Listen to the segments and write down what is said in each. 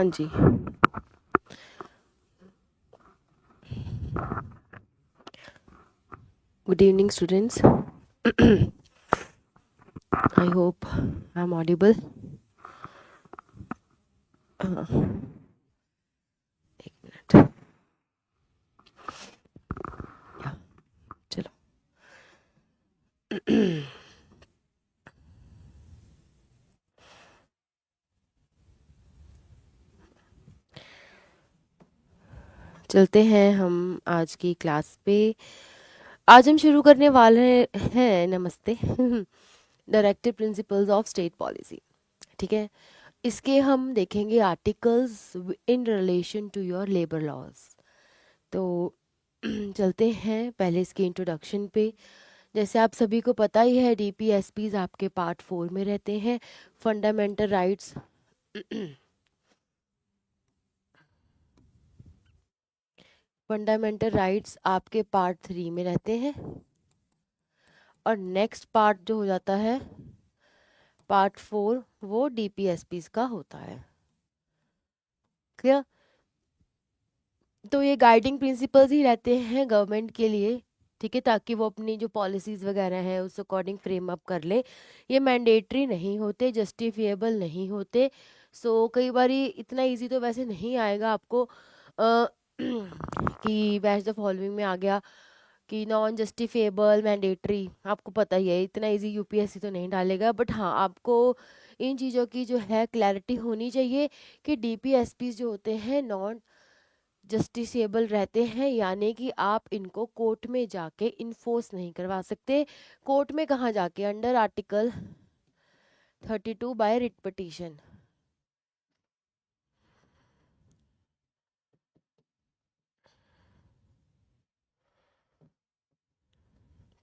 हाँ जी। Good evening, students. I hope I'm audible. एक minute. या, चलो। चलते हैं हम आज की क्लास पे। आज हम शुरू करने वाले हैं, नमस्ते, directive principles of state policy. ठीक है, इसके हम देखेंगे articles in relation to your labour laws. तो चलते हैं पहले इसकी इंट्रोडक्शन पे। जैसे आप सभी को पता ही है, डीपीएसपीज आपके पार्ट 4 में रहते हैं। फंडामेंटल राइट्स फंडामेंटल राइट्स आपके पार्ट 3 में रहते हैं। और नेक्स्ट पार्ट जो हो जाता है पार्ट 4, वो डीपीएसपीज का होता है। क्लियर? तो ये गाइडिंग प्रिंसिपल्स ही रहते हैं गवर्नमेंट के लिए, ठीक है, ताकि वो अपनी जो पॉलिसीज़ वगैरह हैं उस अकॉर्डिंग फ्रेम अप कर ले। ये मैंडेटरी नहीं होते, जस्टिफिएबल नहीं होते। सो कई बार इतना इजी तो वैसे नहीं आएगा आपको कि बैच द फॉलोइंग में आ गया कि नॉन जस्टिफिएबल मैंडेटरी, आपको पता ही है, इतना इजी यूपीएससी तो नहीं डालेगा। बट हाँ, आपको इन चीज़ों की जो है क्लैरिटी होनी चाहिए कि डीपीएसपी जो होते हैं नॉन जस्टिसेबल रहते हैं, यानी कि आप इनको कोर्ट में जाके इन्फोर्स नहीं करवा सकते। कोर्ट में कहाँ जाके? Under article 32 by writ petition.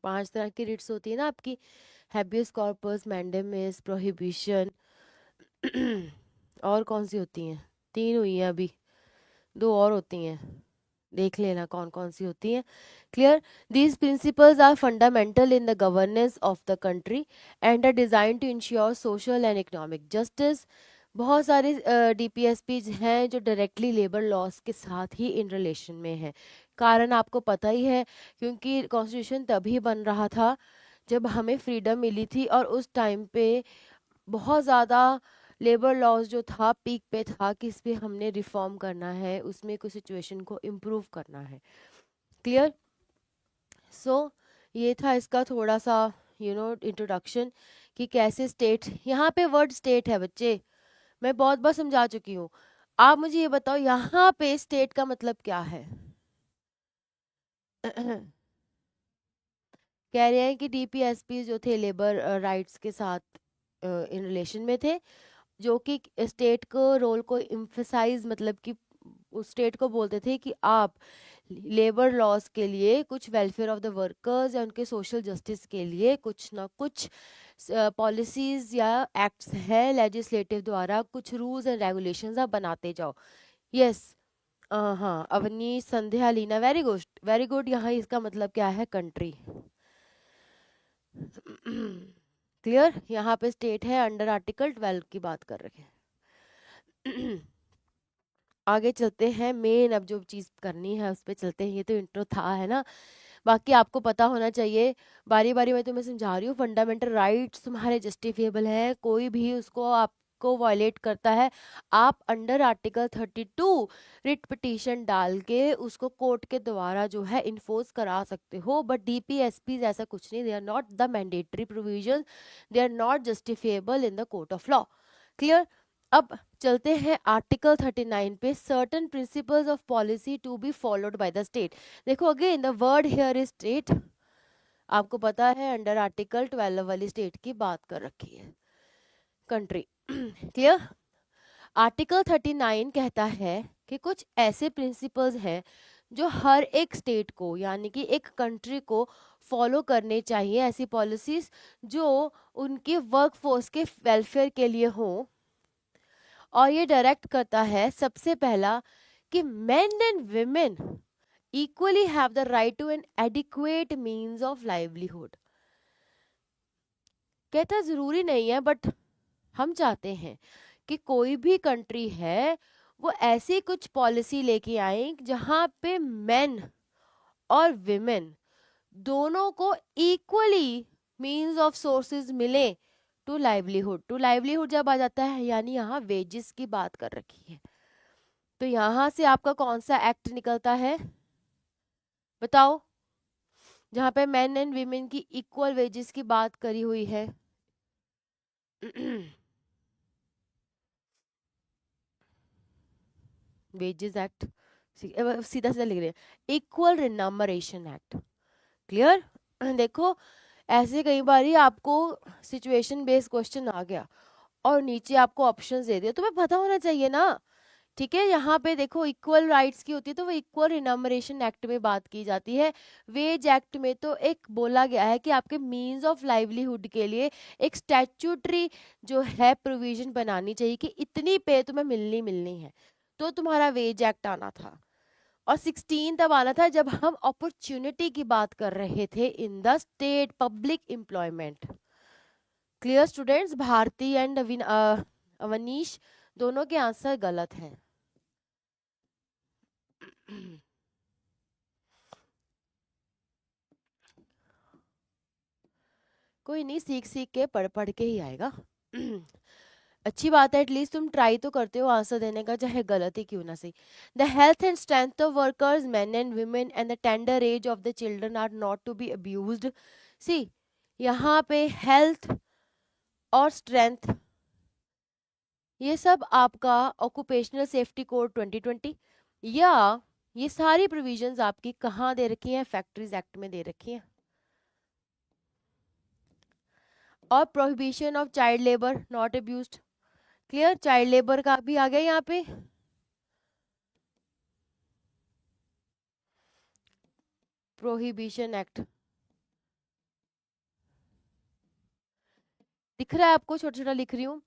पांच तरह की रिट्स होती है ना आपकी, हैबियस कॉर्पस, मैंडेमिस, प्रोहिबिशन। और कौन सी होती हैं? 3 हुई हैं अभी, 2 और होती हैं, देख लेना कौन कौन सी होती हैं। Clear? These principles are fundamental in the governance of the country and are design to ensure social and economic justice. बहुत सारे डीपीएसपीज हैं जो डायरेक्टली लेबर लॉस के साथ ही इन रिलेशन में है। कारण आपको पता ही है, क्योंकि कॉन्स्टिट्यूशन तभी बन रहा था जब हमें फ्रीडम मिली थी, और उस टाइम पे बहुत ज़्यादा लेबर लॉज जो था पीक पे था कि इस पे हमने रिफॉर्म करना है, उसमें कुछ सिचुएशन को इम्प्रूव करना है। क्लियर? सो ये था इसका थोड़ा सा इंट्रोडक्शन कि कैसे स्टेट, यहाँ पे वर्ड स्टेट है बच्चे, मैं बहुत बार समझा चुकी हूँ। आप मुझे ये बताओ यहाँ पे स्टेट का मतलब क्या है? कह रहे हैं कि डीपीएसपी जो थे लेबर राइट्स के साथ इन रिलेशन में थे, जो कि स्टेट को रोल को इम्फेसाइज, मतलब कि उस स्टेट को बोलते थे कि आप लेबर लॉस के लिए, कुछ वेलफेयर ऑफ द वर्कर्स या उनके सोशल जस्टिस के लिए कुछ ना कुछ पॉलिसीज या एक्ट्स है लेजिस्लेटिव द्वारा, कुछ रूल्स एंड रेगुलेशंस आप बनाते जाओ। यस, हाँ, Avni, Sandhya, Leena, very good very good. यहाँ इसका मतलब क्या है? कंट्री। क्लियर? यहाँ पे स्टेट है, अंडर आर्टिकल 12 की बात कर रहे हैं। आगे चलते हैं, मेन अब जो चीज़ करनी है उस पर चलते हैं। ये तो इंट्रो था, है ना, बाकी आपको पता होना चाहिए। बारी बारी मैं तुम्हें समझा रही हूँ, फंडामेंटल राइट्स तुम्हारे जस्टिफिएबल है, कोई भी उसको आपको वायलेट करता है, आप अंडर आर्टिकल 32 रिट पिटीशन डाल के उसको कोर्ट के द्वारा जो है इन्फोर्स करा सकते हो। बट डीपीएसपी ऐसा कुछ नहीं, they are not the mandatory provision, they are not justifiable in the court of law. Clear? अब चलते हैं आर्टिकल 39 पे, certain principles of policy to be followed by the state. देखो again the word here is state, आपको पता है under article 12 वाली state की बात कर रखी है, कंट्री। क्लियर? आर्टिकल 39 कहता है कि कुछ ऐसे प्रिंसिपल्स हैं जो हर एक स्टेट को, यानी कि एक कंट्री को फॉलो करने चाहिए, ऐसी पॉलिसीज जो उनके वर्कफोर्स के वेलफेयर के लिए हो। और ये डायरेक्ट करता है सबसे पहला कि main and women equally have the right to an adequate means of livelihood। कहता जरूरी नहीं है, बट हम चाहते हैं कि कोई भी कंट्री है वो ऐसी कुछ पॉलिसी लेके आए जहाँ पे मेन और विमेन दोनों को इक्वली मीन्स ऑफ सोर्सेज मिले टू लाइवलीहुड। टू लाइवलीहुड जब आ जाता है यानी यहाँ वेजेस की बात कर रखी है, तो यहाँ से आपका कौन सा एक्ट निकलता है बताओ, जहाँ पे मेन एंड वीमेन की इक्वल वेजेस की बात करी हुई है। वेजेस एक्ट, सीधा सीधा लिख रहे हैं इक्वल रिनमरेशन एक्ट। क्लियर? देखो ऐसे कई बार ही आपको सिचुएशन बेस्ड क्वेश्चन आ गया और नीचे आपको ऑप्शंस दे दिया, तुम्हें पता होना चाहिए ना। ठीक है, यहाँ पे देखो इक्वल राइट्स की होती है तो वो इक्वल रिनमरेशन एक्ट में बात की जाती है। वेज एक्ट में तो एक बोला गया है कि आपके मींस ऑफ लाइवलीहुड के लिए एक स्टैट्यूटरी जो है प्रोविजन बनानी चाहिए कि इतनी पे तुम्हें मिलनी मिलनी है, तो तुम्हारा वेज एक्ट आना था। और 16 तब आना था जब हम अपॉर्चुनिटी की बात कर रहे थे in the state public employment. Clear students? Bharti and Avnish दोनों के आंसर गलत हैं। कोई नहीं, सीख सीख के पढ़ पढ़ के ही आएगा। अच्छी बात है, एटलीस्ट तुम ट्राई तो करते हो आंसर देने का, चाहे गलत ही क्यों ना सही। The health and strength of workers men and women and the tender age of the children are not to be abused. See यहाँ पे हेल्थ और स्ट्रेंथ ये सब आपका ऑक्यूपेशनल सेफ्टी कोड 2020 या ये सारी प्रोविजंस आपकी कहाँ दे रखी हैं? फैक्ट्रीज एक्ट में दे रखी हैं। और prohibition of child labour not abused. Clear? Child labour का भी आ गया यहाँ पे। प्रोहिबिशन एक्ट दिख रहा है आपको? छोटा छोटा लिख रही हूँ।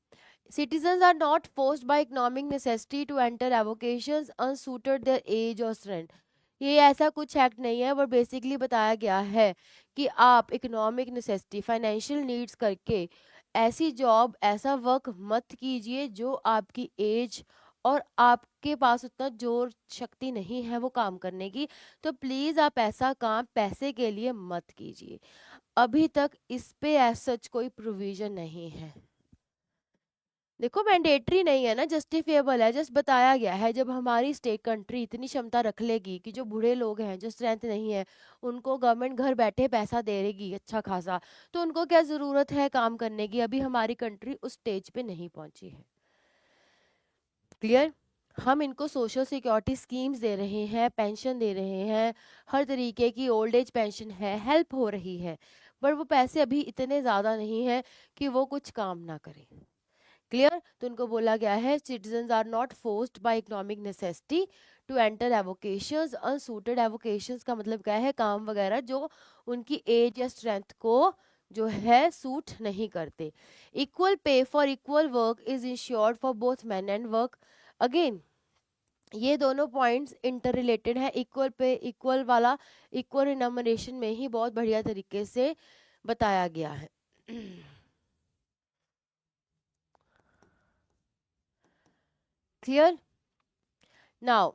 Citizens are not forced by economic necessity to enter avocations unsuited their age or strength। ये ऐसा कुछ एक्ट नहीं है, बट बेसिकली बताया गया है कि आप इकोनॉमिक नेसेसिटी फाइनेंशियल नीड्स करके ऐसी जॉब ऐसा वर्क मत कीजिए जो आपकी एज और आपके पास उतना जोर शक्ति नहीं है वो काम करने की, तो प्लीज आप ऐसा काम पैसे के लिए मत कीजिए। अभी तक इस पे ऐसा कोई प्रोविजन नहीं है। देखो मैंडेटरी नहीं है ना, जस्टिफिएबल है, जस्ट बताया गया है। जब हमारी स्टेट कंट्री इतनी क्षमता रख लेगी कि जो बूढ़े लोग हैं जो स्ट्रेंथ नहीं है उनको गवर्नमेंट घर बैठे पैसा दे देगी अच्छा खासा, तो उनको क्या जरूरत है काम करने की? अभी हमारी कंट्री उस स्टेज पे नहीं पहुंची है। क्लियर? हम इनको सोशल सिक्योरिटी स्कीम्स दे रहे हैं, पेंशन दे रहे हैं, हर तरीके की ओल्ड एज पेंशन है, हेल्प हो रही है, पर वो पैसे अभी इतने ज़्यादा नहीं है कि वो कुछ काम ना करें। क्लियर? तो उनको बोला गया है citizen are not forced by economic necessity to enter avocations unsuited. Avocations का मतलब क्या है? काम वगैरह जो उनकी एज या स्ट्रेंथ को जो है सूट नहीं करते। Equal pay for equal work is insured for both man and work. Again ये दोनों पॉइंट्स इंटर रिलेटेड है। इक्वल पे इक्वल वाला इक्वल रिनमरेशन में ही बहुत बढ़िया तरीके से बताया गया है। क्लियर? नाउ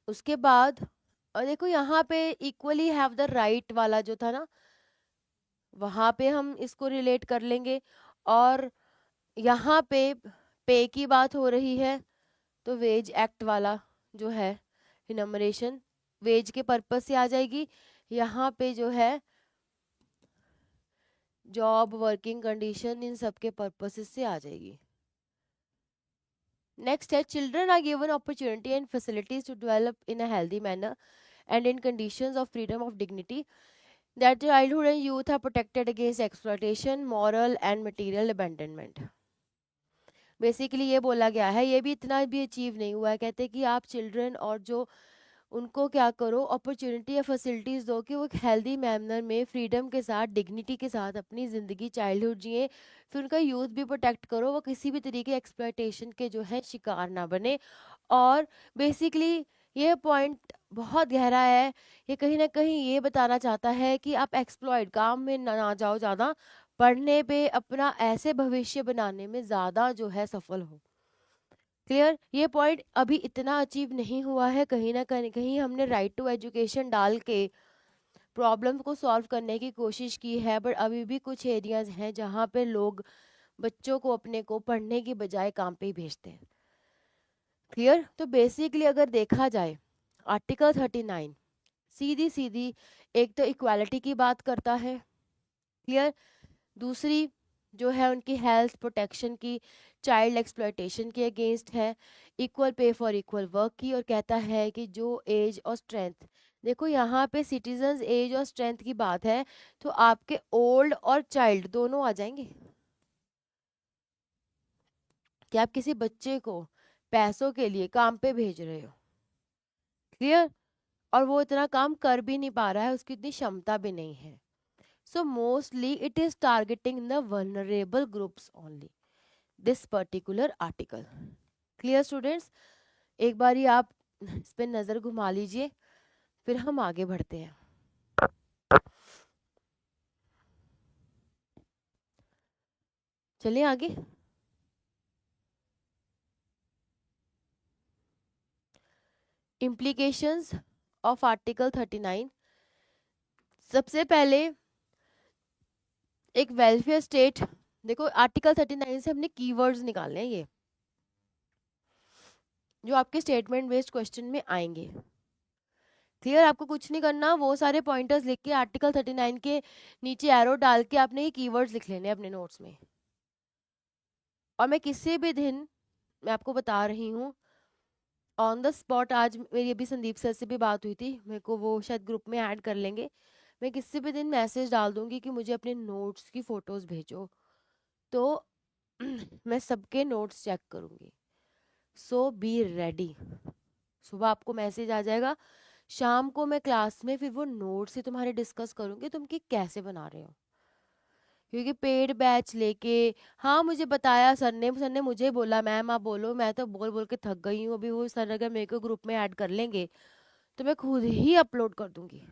उसके बाद और देखो यहाँ पे इक्वली हैव द राइट वाला जो था ना, वहां पे हम इसको रिलेट कर लेंगे। और यहाँ पे की बात हो रही है तो वेज एक्ट वाला जो है इनमरेशन वेज के पर्पस से आ जाएगी। यहाँ पे जो है जॉब वर्किंग कंडीशन इन सब के पर्पसेस से आ जाएगी। नेक्स्ट है children are given opportunity and facilities to develop in a healthy manner and in conditions of freedom of dignity, that childhood and youth are protected against exploitation, moral and material abandonment। Basically ये बोला गया है, ये भी इतना भी achieve नहीं हुआ है। कहते हैं कि आप चिल्ड्रन और जो उनको क्या करो अपॉर्चुनिटी या फैसिलिटीज़ दो कि वो एक हेल्दी मैनर में फ्रीडम के साथ डिग्निटी के साथ अपनी ज़िंदगी चाइल्डहुड जिए। फिर उनका यूथ भी प्रोटेक्ट करो, वो किसी भी तरीके एक्सप्लॉयटेशन के जो है शिकार ना बने। और बेसिकली ये पॉइंट बहुत गहरा है, ये कहीं ना कहीं ये बताना चाहता है कि आप एक्सप्लॉयट काम में ना जाओ ज़्यादा, पढ़ने पे अपना ऐसे भविष्य बनाने में ज़्यादा जो है सफल हो। क्लियर? ये पॉइंट अभी इतना अचीव नहीं हुआ है, कहीं ना कहीं हमने राइट टू एजुकेशन डाल के प्रॉब्लम को सॉल्व करने की कोशिश की है, बट अभी भी कुछ एरियाज हैं जहाँ पे लोग बच्चों को अपने को पढ़ने की बजाय काम पे ही भेजते हैं। क्लियर? तो बेसिकली अगर देखा जाए आर्टिकल 39 सीधी सीधी एक तो इक्वालिटी की बात करता है। क्लियर? दूसरी जो है उनकी हेल्थ प्रोटेक्शन की, चाइल्ड एक्सप्लॉयटेशन के अगेंस्ट है, equal pay for equal work की, और कहता है कि जो एज और स्ट्रेंथ, देखो यहाँ पे सिटीजन्स एज और स्ट्रेंथ की बात है, तो आपके ओल्ड और चाइल्ड दोनों आ जाएंगे कि आप किसी बच्चे को पैसों के लिए काम पे भेज रहे हो। क्लियर? और वो इतना काम कर भी नहीं पा रहा है, उसकी इतनी क्षमता भी नहीं है। So mostly it is targeting the vulnerable groups only, this particular article. Clear students? एक बार ही आप इस पे नज़र घुमा लीजिए, फिर हम आगे बढ़ते हैं। चलिए आगे। Implications of article 39। सबसे पहले एक वेलफेयर स्टेट, देखो आर्टिकल 39 से हमने कीवर्ड्स निकालने हैं, ये जो आपके स्टेटमेंट बेस्ड क्वेश्चन में आएंगे। क्लियर? आपको कुछ नहीं करना, वो सारे पॉइंटर्स लिख के आर्टिकल 39 के नीचे एरो डाल के आपने ये कीवर्ड्स लिख लेने अपने नोट्स में। और मैं किसी भी दिन, मैं आपको बता रही हूँ, ऑन द स्पॉट, आज मेरी अभी संदीप सर से भी बात हुई थी, मेरे को वो शायद ग्रुप में ऐड कर लेंगे, मैं किसी भी दिन मैसेज डाल दूंगी कि मुझे अपने नोट्स की फ़ोटोज़ भेजो, तो मैं सबके नोट्स चेक करूँगी। सो बी रेडी। सुबह आपको मैसेज आ जाएगा, शाम को मैं क्लास में फिर वो नोट्स ही तुम्हारे डिस्कस करूँगी, तुम कि कैसे बना रहे हो। क्योंकि पेड बैच लेके, हाँ मुझे बताया सर ने मुझे बोला मैम आप बोलो, मैं तो बोल बोल के थक गई हूँ, अभी वो सर अगर मेरे को ग्रुप में ऐड कर लेंगे तो मैं खुद ही अपलोड कर दूंगी।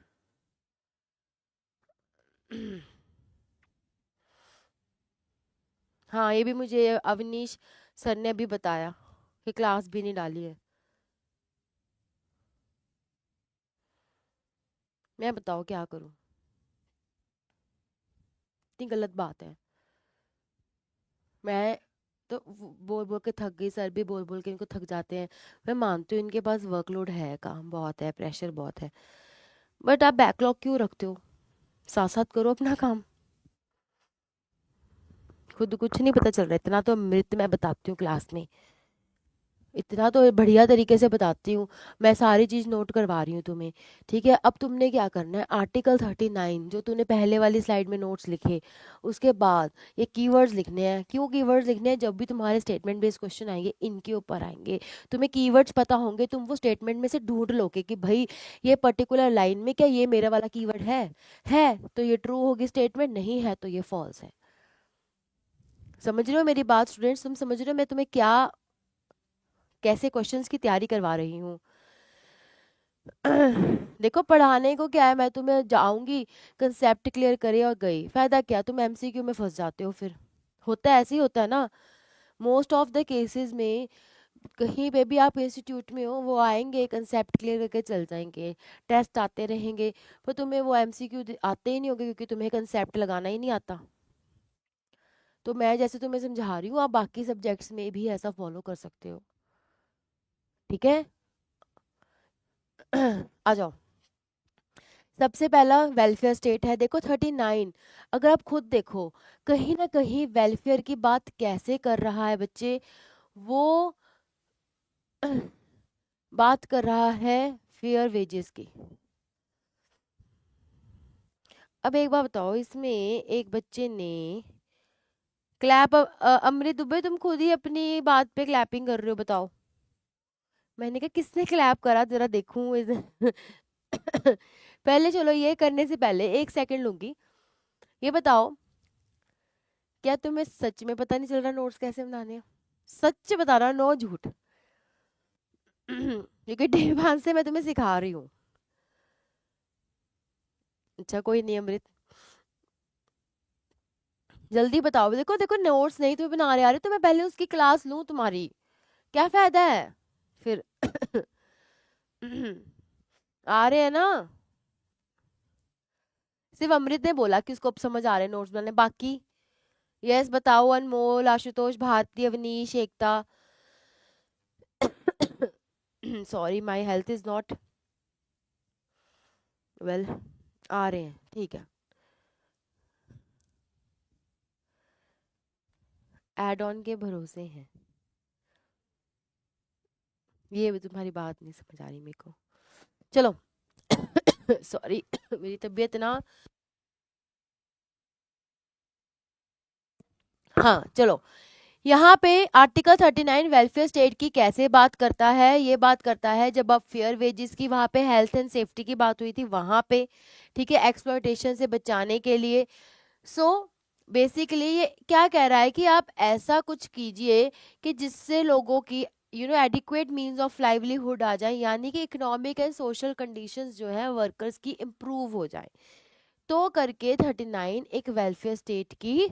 हाँ ये भी मुझे अवनीश सर ने अभी बताया कि क्लास भी नहीं डाली है। मैं बताओ क्या करूँ, इतनी गलत बात है। मैं तो बोल बोल के थक गई, सर भी बोल बोल के इनको थक जाते हैं। मैं मानती हूँ इनके पास वर्कलोड है, काम बहुत है, प्रेशर बहुत है, बट आप बैकलॉग क्यों रखते हो? साथ साथ करो अपना काम। खुद कुछ नहीं पता चल रहा, इतना तो मृत मैं बताती हूँ क्लास में, इतना तो बढ़िया तरीके से बताती हूँ, मैं सारी चीज़ नोट करवा रही हूँ तुम्हें। ठीक है, अब तुमने क्या करना है, आर्टिकल 39 जो तूने पहले वाली स्लाइड में नोट्स लिखे, उसके बाद ये कीवर्ड्स लिखने हैं। क्यों कीवर्ड्स लिखने हैं? जब भी तुम्हारे स्टेटमेंट बेस्ड क्वेश्चन आएंगे इनके ऊपर आएंगे, तुम्हें कीवर्ड्स पता होंगे, तुम वो स्टेटमेंट में से ढूंढ लोगे कि भाई ये पर्टिकुलर लाइन में क्या ये मेरा वाला कीवर्ड है तो ये ट्रू होगी स्टेटमेंट, नहीं है तो ये फॉल्स है। समझ रहे हो मेरी बात स्टूडेंट्स? तुम समझ रहे हो मैं तुम्हें क्या, कैसे क्वेश्चंस की तैयारी करवा रही हूँ? देखो पढ़ाने को क्या है, मैं तुम्हें जाऊंगी, कंसेप्ट क्लियर करे और गई, फायदा क्या, तुम एमसीक्यू में फंस जाते हो फिर। होता है, ऐसे ही होता है ना मोस्ट ऑफ द केसेस में। कहीं पे भी आप इंस्टीट्यूट में हो, वो आएंगे कंसेप्ट क्लियर करके चल जाएंगे, टेस्ट आते रहेंगे, पर तुम्हें वो एमसीक्यू आते ही नहीं होंगे क्योंकि तुम्हें कंसेप्ट लगाना ही नहीं आता। तो मैं जैसे तुम्हें समझा रही हूँ, आप बाकी सब्जेक्ट्स में भी ऐसा फॉलो कर सकते हो। ठीक है? आ जाओ। सबसे पहला वेलफेयर स्टेट है, देखो 39, अगर आप खुद देखो कहीं ना कहीं वेलफेयर की बात कैसे कर रहा है बच्चे, वो बात कर रहा है फेयर वेजेस की। अब एक बात बताओ, इसमें एक बच्चे ने क्लैप, अमृत दुबे तुम खुद ही अपनी बात पे क्लैपिंग कर रहे हो, बताओ। मैंने कहा किसने क्लैप करा, जरा देखूं इस पहले चलो ये करने से पहले एक सेकंड लूंगी, ये बताओ क्या तुम्हें सच में पता नहीं चल रहा नोट्स कैसे बनाने हैं? सच बता रहा, नो झूठ। क्योंकि डे वन से मैं तुम्हें सिखा रही हूँ। अच्छा कोई नहीं अमृत, जल्दी बताओ। देखो देखो नोट्स नहीं तुम्हें बना रहे आ रहे, तो मैं पहले उसकी क्लास लूँ तुम्हारी, क्या फायदा है फिर? आ रहे हैं ना? सिर्फ अमृत ने बोला कि उसको अब समझ आ रहे हैं नोट्स बनाने, बाकी यस बताओ, Anmol, Ashutosh, Bharti, Avnish, Ekta. Sorry my health is not well. आ रहे हैं, ठीक है। एड ऑन के भरोसे हैं। ये भी तुम्हारी बात नहीं समझ आ रही मेरे को। चलो। सॉरी। मेरी तबीयत ना। हाँ चलो। यहाँ पे आर्टिकल 39 वेलफेयर स्टेट की कैसे बात करता है, ये बात करता है जब अब फेयर वेजेस की वहाँ पे हेल्थ एंड सेफ्टी की बात हुई थी वहाँ पे, ठीक है, एक्सप्लॉयटेशन से बचाने के लिए। सो बेसिकली ये क्या कह रहा है कि आप ऐसा कुछ कीजिए कि जिससे लोगों की एडिक्वेट मींस ऑफ लाइवलीहुड आ जाए, यानी कि इकोनॉमिक एंड सोशल कंडीशंस जो है वर्कर्स की इम्प्रूव हो जाए। तो करके 39 एक वेलफेयर स्टेट की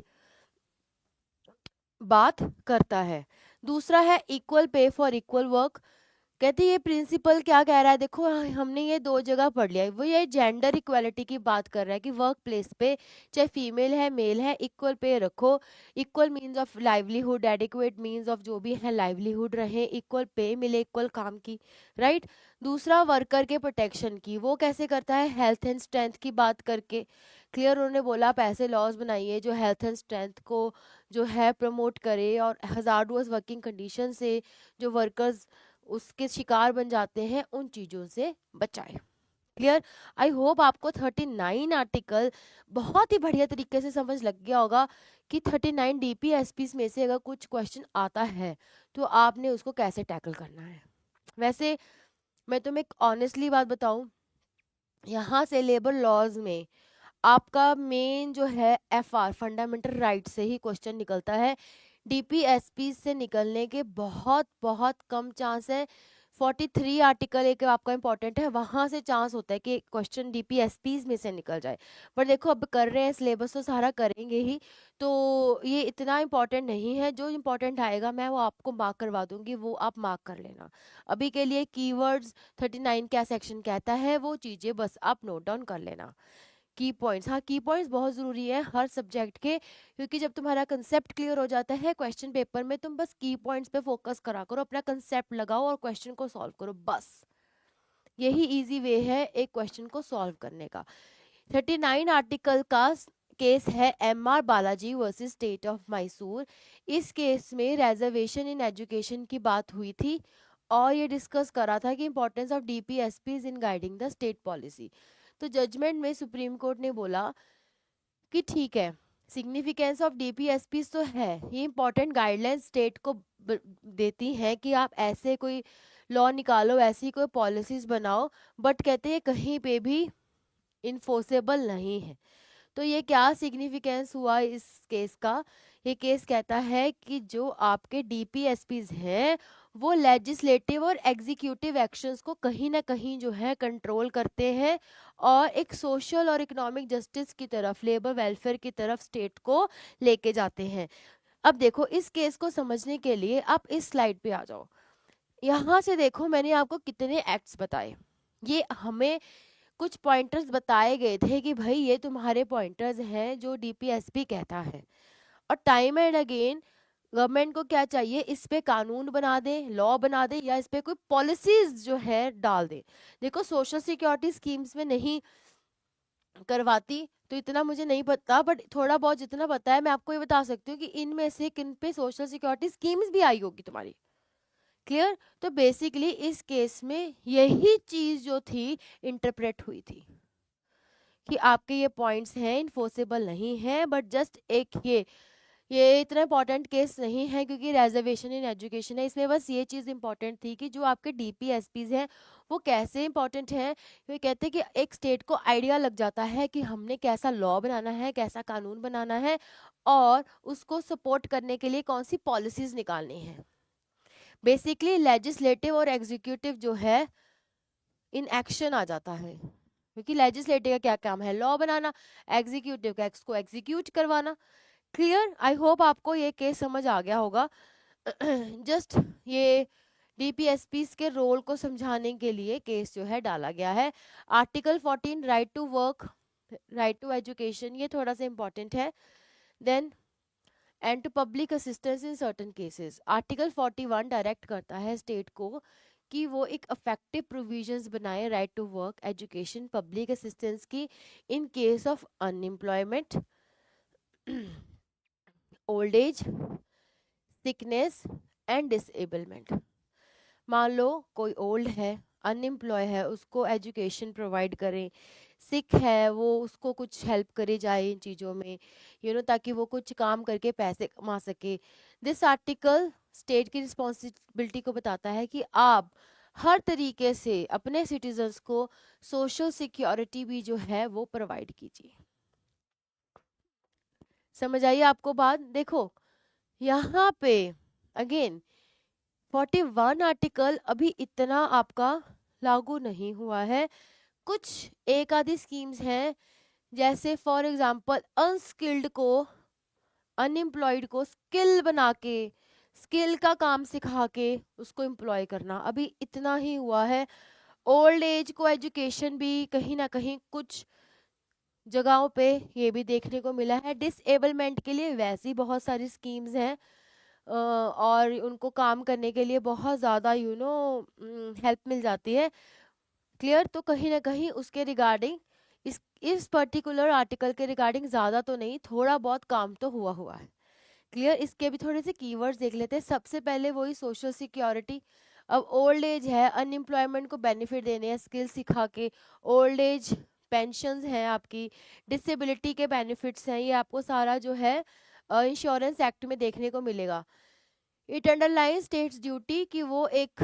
बात करता है। दूसरा है equal pay for equal work. कहते ये प्रिंसिपल क्या कह रहा है, देखो हमने ये दो जगह पढ़ लिया है, वो ये जेंडर इक्वालिटी की बात कर रहा है कि वर्क प्लेस पे चाहे फीमेल है मेल है इक्वल पे रखो। Equal means of livelihood, adequate means of जो भी है लाइवलीहुड रहे, इक्वल पे मिले इक्वल काम की, राइट। दूसरा वर्कर के प्रोटेक्शन की, वो कैसे करता है, हेल्थ एंड स्ट्रेंथ की बात करके। क्लियर, उन्होंने बोला आप ऐसे लॉज बनाइए जो हेल्थ एंड स्ट्रेंथ को जो है प्रमोट करे और हजार्डुअस वर्किंग कंडीशन से जो वर्कर्स उसके शिकार बन जाते हैं उन चीज़ों से बचाए। क्लियर। आई होप आपको 39 आर्टिकल बहुत ही बढ़िया तरीके से समझ लग गया होगा कि 39 डीपीएसपी में से अगर कुछ क्वेश्चन आता है तो आपने उसको कैसे टैकल करना है। वैसे मैं तुम्हें एक ऑनेस्टली बात बताऊं, यहाँ से लेबर लॉज में आपका मेन जो है एफआर फंडामेंटल राइट से ही क्वेश्चन निकलता है। डीपीएसपी से निकलने के बहुत बहुत कम चांस है। 43 आर्टिकल एक आपका इंपॉर्टेंट है, वहां से चांस होता है कि क्वेश्चन डीपीएसपी में से निकल जाए। पर देखो अब कर रहे हैं, सिलेबस तो सारा करेंगे ही, तो ये इतना इंपॉर्टेंट नहीं है। जो इंपॉर्टेंट आएगा मैं वो आपको मार्क करवा दूंगी, वो आप मार्क कर लेना। अभी के लिए कीवर्ड्स 39 क्या सेक्शन कहता है वो चीजें बस आप नोट डाउन कर लेना। की पॉइंट्स, हाँ की पॉइंट्स बहुत ज़रूरी है हर सब्जेक्ट के, क्योंकि जब तुम्हारा कंसेप्ट क्लियर हो जाता है क्वेश्चन पेपर में तुम बस की पॉइंट्स पे फोकस करा करो, अपना कंसेप्ट लगाओ और क्वेश्चन को सॉल्व करो, बस यही इजी वे है एक क्वेश्चन को सॉल्व करने का। 39 आर्टिकल का केस है M R Balaji versus state of Mysore. इस केस में रिजर्वेशन इन एजुकेशन की बात हुई थी और ये डिस्कस करा था कि importance of DPSP in guiding the state policy. तो जजमेंट में सुप्रीम कोर्ट ने बोला कि ठीक है, सिग्निफिकेंस ऑफ डीपीएसपी तो है, ये इंपॉर्टेंट गाइडलाइंस स्टेट को देती हैं कि आप ऐसे कोई लॉ निकालो, ऐसी कोई पॉलिसीज बनाओ, बट कहते हैं कहीं पे भी इन्फोर्सेबल नहीं है। तो ये क्या सिग्निफिकेंस हुआ इस केस का, ये केस कहता है कि जो आपके डीपीएसपीज हैं वो लेजिस्लेटिव और एग्जीक्यूटिव एक्शंस को कहीं ना कहीं जो है कंट्रोल करते हैं और एक सोशल और इकोनॉमिक जस्टिस की तरफ, लेबर वेलफेयर की तरफ स्टेट को लेके जाते हैं। अब देखो इस केस को समझने के लिए आप इस स्लाइड पे आ जाओ। यहाँ से देखो मैंने आपको कितने एक्ट्स बताए, ये हमें कुछ पॉइंटर्स बताए गए थे कि भाई ये तुम्हारे पॉइंटर्स हैं जो डीपीएसपी कहता है। और टाइम एंड अगेन गवर्नमेंट को क्या चाहिए, इस पे कानून बना दे, लॉ बना दे, या इस पे कोई पॉलिसीज जो है डाल दे। देखो सोशल सिक्योरिटी स्कीम्स में नहीं करवाती तो इतना मुझे नहीं पता, बट थोड़ा बहुत जितना पता है मैं आपको ये बता सकती हूँ कि इनमें से किन पे सोशल सिक्योरिटी स्कीम्स भी आई होगी तुम्हारी। क्लियर। तो बेसिकली इस केस में यही चीज जो थी इंटरप्रेट हुई थी कि आपके ये पॉइंट्स हैं इन्फोर्सेबल नहीं है, बट जस्ट एक ये इतना इंपॉर्टेंट केस नहीं है क्योंकि रिजर्वेशन इन एजुकेशन है, इसमें बस ये चीज़ इंपॉर्टेंट थी कि जो आपके डीपीएसपीज हैं वो कैसे इंपॉर्टेंट हैं। ये कहते हैं कि एक स्टेट को आइडिया लग जाता है कि हमने कैसा लॉ बनाना है, कैसा कानून बनाना है और उसको सपोर्ट करने के लिए कौन सी पॉलिसीज निकालनी है। बेसिकली लेजिस्लेटिव और एग्जीक्यूटिव जो है इन एक्शन आ जाता है, क्योंकि लेजिस्लेटिव का क्या काम है, लॉ बनाना, एग्जीक्यूटिव का इसको एग्जीक्यूट करवाना। क्लियर। आई होप आपको ये केस समझ आ गया होगा। जस्ट ये डीपीएसपीस के रोल को समझाने के लिए केस जो है डाला गया है। Article 14 right to work, right to education, ये थोड़ा सा इंपॉर्टेंट है। Then and to public assistance in certain cases. Article 41 direct करता है स्टेट को कि वो एक इफेक्टिव प्रोविजंस बनाए right to work, education, public assistance की in case of unemployment, old age, sickness and disablement. मान लो कोई ओल्ड है, अनएम्प्लॉय है, उसको एजुकेशन प्रोवाइड करें, सिक है वो, उसको कुछ हेल्प करे जाए इन चीज़ों में, ताकि वो कुछ काम करके पैसे कमा सके। दिस आर्टिकल स्टेट की रिस्पॉन्सिबिलिटी को बताता है कि आप हर तरीके से अपने सिटीजन्स को सोशल सिक्योरिटी भी जो है वो प्रोवाइड कीजिए। समझ आइए आपको बात? देखो यहाँ पे अगेन 41 आर्टिकल अभी इतना आपका लागू नहीं हुआ है। कुछ एक आधी स्कीम्स हैं, जैसे फॉर एग्जांपल अनस्किल्ड को, अनएम्प्लॉयड को स्किल बना के, स्किल का काम सिखा के उसको एम्प्लॉय करना, अभी इतना ही हुआ है। ओल्ड एज को एजुकेशन भी कहीं ना कहीं कुछ जगहों पे ये भी देखने को मिला है। डिसेबलमेंट के लिए वैसी बहुत सारी स्कीम्स हैं, और उनको काम करने के लिए बहुत ज़्यादा हेल्प मिल जाती है। क्लियर? तो कहीं ना कहीं उसके रिगार्डिंग इस पर्टिकुलर आर्टिकल के रिगार्डिंग ज़्यादा तो नहीं, थोड़ा बहुत काम तो हुआ है। क्लियर? इसके भी थोड़े से कीवर्ड्स देख लेते हैं। सबसे पहले वही सोशल सिक्योरिटी। अब ओल्ड एज है, अनएम्प्लॉयमेंट को बेनिफिट देने हैं स्किल सिखा के, ओल्ड एज पेंशंस हैं आपकी, डिसेबिलिटी के बेनिफिट्स हैं, ये आपको सारा जो है इंश्योरेंस एक्ट में देखने को मिलेगा। इट अंडरलाइन स्टेट्स ड्यूटी कि वो एक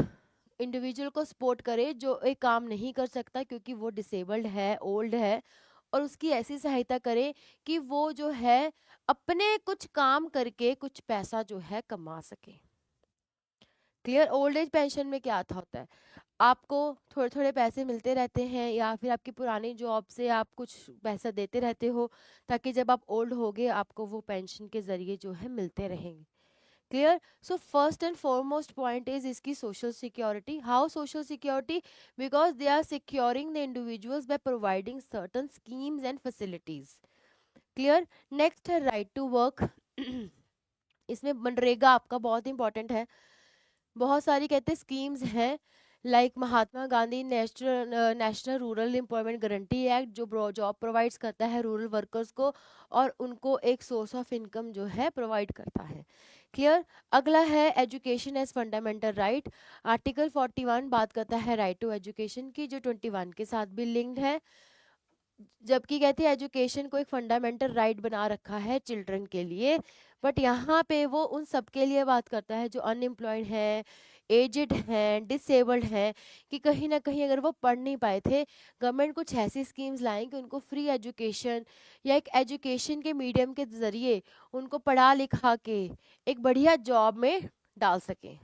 इंडिविजुअल को सपोर्ट करे जो एक काम नहीं कर सकता क्योंकि वो डिसेबल्ड है, ओल्ड है, और उसकी ऐसी सहायता करे कि वो जो है अपने कुछ काम करके कुछ पैसा जो है कमा सके। क्लियर? ओल्ड एज पेंशन में क्या आता होता है, आपको थोड़े थोड़े पैसे मिलते रहते हैं, या फिर आपकी पुरानी जॉब से आप कुछ पैसा देते रहते हो, ताकि जब आप ओल्ड होगे आपको वो पेंशन के जरिए जो है मिलते रहेंगे। Clear? So first and foremost point is इसकी social security. How social security? Because they are securing the individuals by providing certain schemes and facilities. Clear? Next है राइट टू वर्क। इसमें मनरेगा आपका बहुत इंपॉर्टेंट है। बहुत सारी कहते हैं स्कीम्स हैं, like Mahatma Gandhi national rural employment guarantee act, जो जॉब प्रोवाइड्स करता है रूरल वर्कर्स को और उनको एक सोर्स ऑफ इनकम जो है प्रोवाइड करता है। क्लियर? अगला है education as fundamental right. Article 41 बात करता है राइट टू एजुकेशन की, जो 21 के साथ भी लिंक्ड है, जबकि कहते हैं एजुकेशन को एक फंडामेंटल राइट बना रखा है चिल्ड्रन के लिए, बट यहाँ पे वो उन सब के लिए बात करता है जो अनएम्प्लॉयड हैं, एजेड हैं, डिसेबल्ड हैं, कि कहीं ना कहीं अगर वो पढ़ नहीं पाए थे, गवर्नमेंट कुछ ऐसी स्कीम्स लाएं कि उनको फ्री एजुकेशन या एक एजुकेशन के मीडियम के ज़रिए उनको पढ़ा लिखा के एक बढ़िया जॉब में डाल सकें।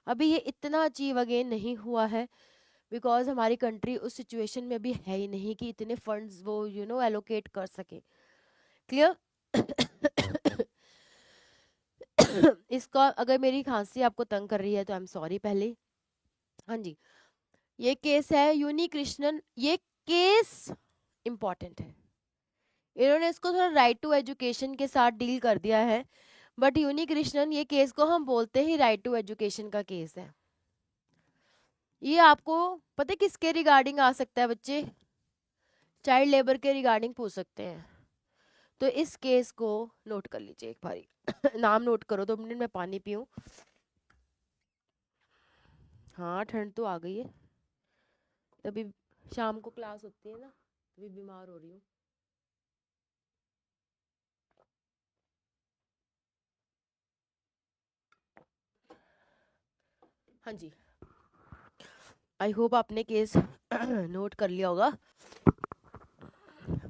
अभी ये इतना अचीव अगेन नहीं हुआ है, बिकॉज हमारी कंट्री उस सिचुएशन में भी है ही नहीं कि इतने फंड्स वो एलोकेट कर सके। क्लियर? इसका अगर मेरी खांसी आपको तंग कर रही है तो आई एम सॉरी पहले। हाँ जी, ये केस है यूनी कृष्णन। ये केस इंपॉर्टेंट है, इन्होंने इसको थोड़ा राइट टू एजुकेशन के साथ डील कर दिया है, बट यूनी कृष्णन ये केस को हम बोलते ही राइट टू एजुकेशन का केस है। ये आपको पता है किसके रिगार्डिंग आ सकता है बच्चे? चाइल्ड लेबर के रिगार्डिंग पूछ सकते हैं। तो इस केस को नोट कर लीजिए एक बारी। नाम नोट करो, 2 मिनट में पानी पीऊं। हाँ ठंड तो आ गई है, तभी शाम को क्लास होती है ना, तभी बीमार हो रही हूँ। हाँ जी, आई होप आपने केस नोट कर लिया होगा।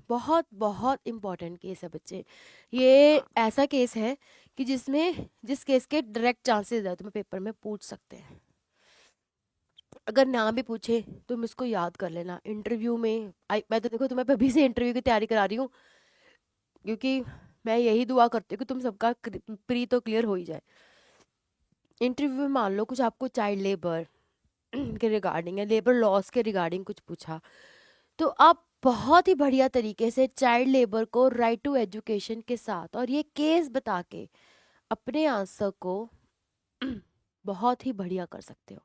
बहुत बहुत इम्पोर्टेंट केस है बच्चे। ये ऐसा केस है कि जिस केस के डायरेक्ट चांसेस है तुम्हें पेपर में पूछ सकते हैं। अगर ना भी पूछे तुम इसको याद कर लेना इंटरव्यू में। मैं तो देखो तुम्हें अभी से इंटरव्यू की तैयारी करा रही हूँ, क्योंकि मैं यही दुआ करती हूँ कि तुम सबका प्री तो क्लियर हो ही जाए। इंटरव्यू में मान लो कुछ आपको चाइल्ड लेबर के रिगार्डिंग या लेबर लॉस के रिगार्डिंग कुछ पूछा, तो आप बहुत ही बढ़िया तरीके से चाइल्ड लेबर को राइट टू एजुकेशन के साथ और ये केस बता के अपने आंसर को बहुत ही बढ़िया कर सकते हो।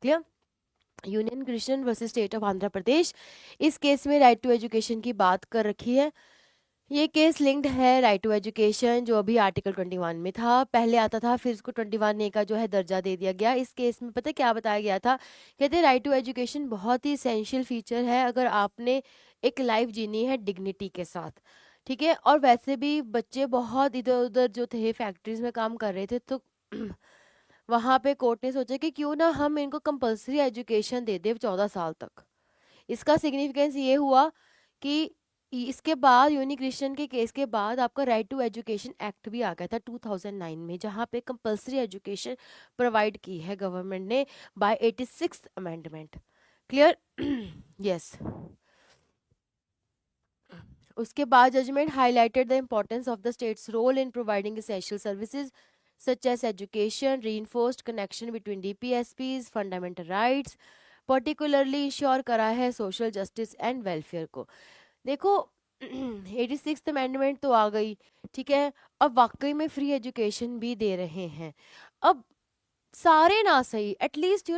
Clear? Union Christian versus state of Andhra Pradesh, इस केस में राइट टू एजुकेशन की बात कर रखी है। ये केस लिंक्ड है राइट टू एजुकेशन जो अभी आर्टिकल 21 में था, पहले आता था, फिर इसको 21 ए का जो है दर्जा दे दिया गया। इस केस में पता है क्या बताया गया था? कहते राइट टू एजुकेशन बहुत ही एसेंशियल फीचर है अगर आपने एक लाइफ जीनी है डिग्निटी के साथ, ठीक है। और वैसे भी बच्चे बहुत इधर उधर जो थे फैक्ट्रीज में काम कर रहे थे, तो वहां पे कोर्ट ने सोचा कि क्यों ना हम इनको कंपलसरी एजुकेशन दे दें 14 साल तक। इसका सिग्निफिकेंस ये हुआ कि इसके बाद यूनी क्रिश्चियन के केस के बाद आपका राइट टू एजुकेशन एक्ट भी आ गया था 2009 में, जहाँ पे कंपलसरी एजुकेशन प्रोवाइड की है गवर्नमेंट ने bye 86th amendment. Clear? Yes. उसके बाद judgement highlighted the importance of the state's role in providing essential services such as education, reinforced connection between DPSPs, fundamental rights, particularly ensure करा है social justice and welfare को। देखो 86th amendment तो आ गई, ठीक है, अब वाकई में फ्री एजुकेशन भी दे रहे हैं। अब सारे ना सही, at least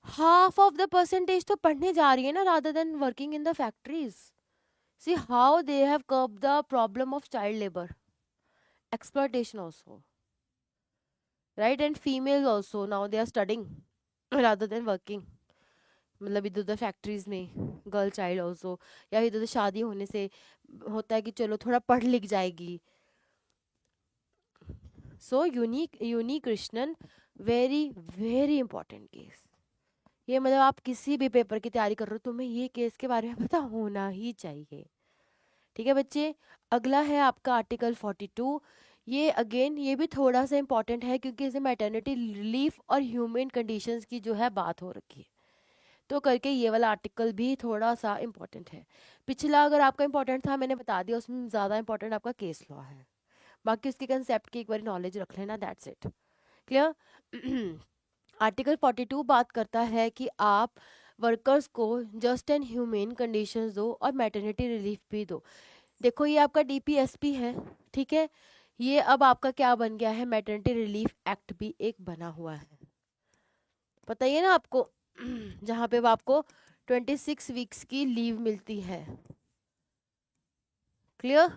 half of the percentage तो पढ़ने जा रही है ना, rather than working in the factories. See how they have कर्ब the problem of child labour exploitation also, right? And females also now they are studying rather than working, मतलब इधर उधर factories में गर्ल चाइल्ड ऑल्सो, या इधर उधर शादी होने से होता है कि चलो थोड़ा पढ़ लिख जाएगी। So unique Krishnan very very important case. ये मतलब आप किसी भी पेपर की तैयारी कर रहे हो, तुम्हें ये केस के बारे में पता होना ही चाहिए, ठीक है बच्चे। अगला है आपका आर्टिकल 42। ये अगेन ये भी थोड़ा सा इंपॉर्टेंट है क्योंकि इसमें मैटरनिटी रिलीफ और ह्यूमन कंडीशंस की जो है बात हो रखी है, तो करके ये वाला आर्टिकल भी थोड़ा सा इम्पोर्टेंट है। पिछला अगर आपका इम्पोर्टेंट था मैंने बता दिया, उसमें ज़्यादा इम्पोर्टेंट आपका केस लॉ है, बाकी उसके कंसेप्ट की एक बार नॉलेज रख लेना, दैट्स इट। क्लियर? आर्टिकल 42 बात करता है कि आप वर्कर्स को जस्ट एंड ह्यूमेन कंडीशंस दो और मैटरनिटी रिलीफ भी दो। देखो ये आपका डीपीएसपी है, ठीक है, ये अब आपका क्या बन गया है, मैटरनिटी रिलीफ एक्ट भी एक बना हुआ है, पता ही है ना आपको, जहाँ पे आपको 26 वीक्स की लीव मिलती है। क्लियर?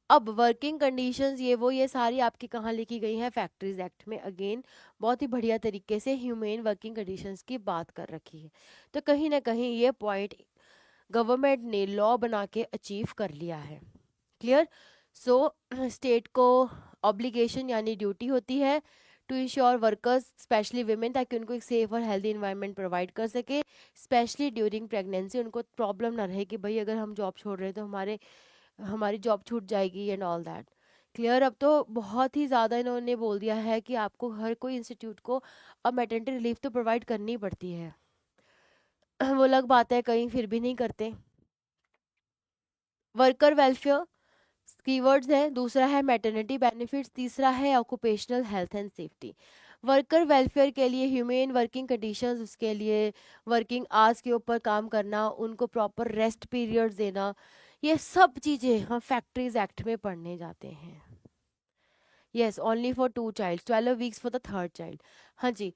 अब वर्किंग कंडीशंस ये सारी आपकी कहाँ लिखी गई है, फैक्ट्रीज एक्ट में। अगेन बहुत ही बढ़िया तरीके से ह्यूमेन वर्किंग कंडीशंस की बात कर रखी है, तो कहीं ना कहीं ये पॉइंट गवर्नमेंट ने लॉ बना के अचीव कर लिया है। क्लियर? सो स्टेट को ऑब्लिगेशन यानी ड्यूटी होती है to ensure workers specially women, ताकि उनको एक सेफ और हेल्दी इन्वायरमेंट प्रोवाइड कर सके, स्पेशली ड्यूरिंग प्रेगनेंसी। उनको प्रॉब्लम ना रहे कि भाई अगर हम जॉब छोड़ रहे हैं तो हमारी जॉब छूट जाएगी एंड ऑल दैट। क्लियर? अब तो बहुत ही ज़्यादा इन्होंने बोल दिया है कि आपको हर कोई इंस्टीट्यूट को अब मैटरनिटी रिलीफ तो प्रोवाइड करनी ही पड़ती है। वो अलग बात है कहीं फिर भी नहीं करते। वर्कर वेलफेयर कीवर्ड्स है, दूसरा है मैटरनिटी बेनिफिट्स, तीसरा है occupational health and safety. Worker welfare के लिए ह्यूमेन वर्किंग कंडीशंस, उसके लिए वर्किंग आवर्स के ऊपर काम करना, उनको प्रॉपर रेस्ट पीरियड्स देना, ये सब चीज़ें हम फैक्ट्रीज एक्ट में पढ़ने जाते हैं। Yes, only for 2 child, 12 weeks for the 3rd child. हाँ जी।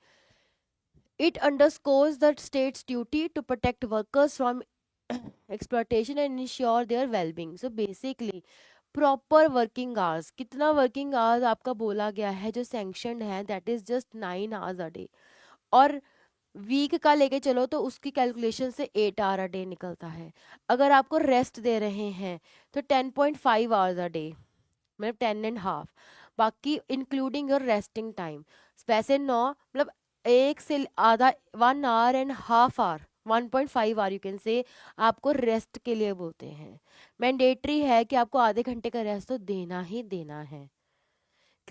It underscores the state's duty to protect workers from exploitation and ensure their well-being. So basically proper working hours, कितना वर्किंग आवर्स आपका बोला गया है जो सैंक्शन है, that is just 9 hours a day, और वीक का लेके चलो तो उसकी कैलकुलेशन से 8 आवर अ डे निकलता है। अगर आपको रेस्ट दे रहे हैं तो 10.5 आवर्स अ डे, मतलब 10.5, बाकी इंक्लूडिंग योर रेस्टिंग टाइम। वैसे 9 मतलब एक से आधा, 1.5 our 1.5 our you can say आपको रेस्ट के लिए बोलते हैं। मैंडेटरी है कि आपको आधे घंटे का रेस्ट तो देना ही देना है।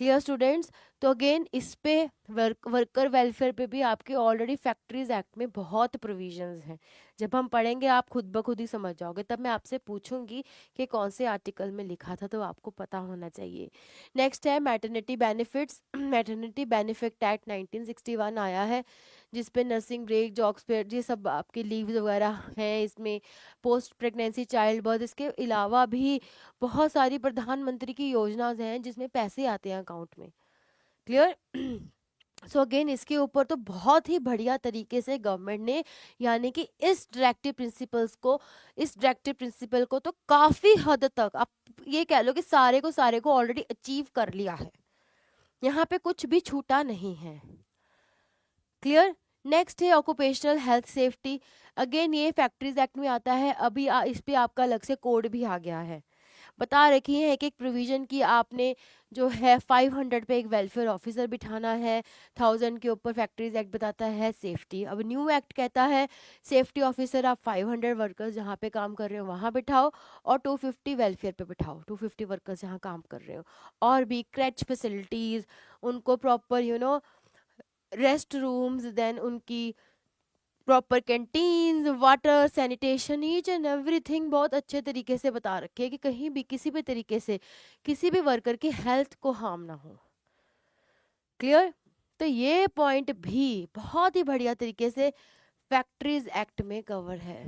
Clear students. तो अगेन इस पे वर्कर वेलफेयर पे भी आपके ऑलरेडी फैक्ट्रीज एक्ट में बहुत प्रोविजंस हैं। जब हम पढ़ेंगे आप खुद ब खुद ही समझ जाओगे, तब मैं आपसे पूछूंगी कि कौन से आर्टिकल में लिखा था, तो आपको पता होना चाहिए। नेक्स्ट है maternity benefits. Maternity benefit act 1961 आया है, जिसपे नर्सिंग ब्रेक, जॉब्स पे, ये सब आपकी लीव्स वगैरह हैं इसमें। पोस्ट प्रेगनेंसी, चाइल्ड बर्थ, इसके अलावा भी बहुत सारी प्रधानमंत्री की योजनाएं हैं जिसमें पैसे आते हैं अकाउंट में। क्लियर। सो अगेन इसके ऊपर तो बहुत ही बढ़िया तरीके से गवर्नमेंट ने, यानी कि इस डायरेक्टिव प्रिंसिपल को तो काफी हद तक आप ये कह लो कि सारे को ऑलरेडी अचीव कर लिया है। यहाँ पे कुछ भी छूटा नहीं है। क्लियर। नेक्स्ट है ऑक्यूपेशनल हेल्थ सेफ्टी। अगेन ये फैक्ट्रीज एक्ट में आता है, अभी इस पे आपका अलग से कोड भी आ गया है। बता रखी है एक एक प्रोविजन की आपने जो है। 500 पे एक वेलफेयर ऑफिसर बिठाना है, 1000 के ऊपर फैक्ट्रीज एक्ट बताता है सेफ्टी। अब न्यू एक्ट कहता है सेफ्टी ऑफिसर आप 500 वर्कर्स जहाँ पे काम कर रहे हो वहाँ बिठाओ, और 250 वेलफेयर पे बिठाओ, 250 वर्कर्स जहाँ काम कर रहे हो। और भी क्रैच फैसिलिटीज, उनको प्रॉपर रेस्ट रूम्स, देन उनकी proper canteens, water, sanitation, each and everything बहुत अच्छे तरीके से बता रखे है कि कहीं भी किसी भी तरीके से किसी भी वर्कर की हेल्थ को हार्म ना हो। क्लियर। तो ये पॉइंट भी बहुत ही बढ़िया तरीके से फैक्ट्रीज एक्ट में कवर है।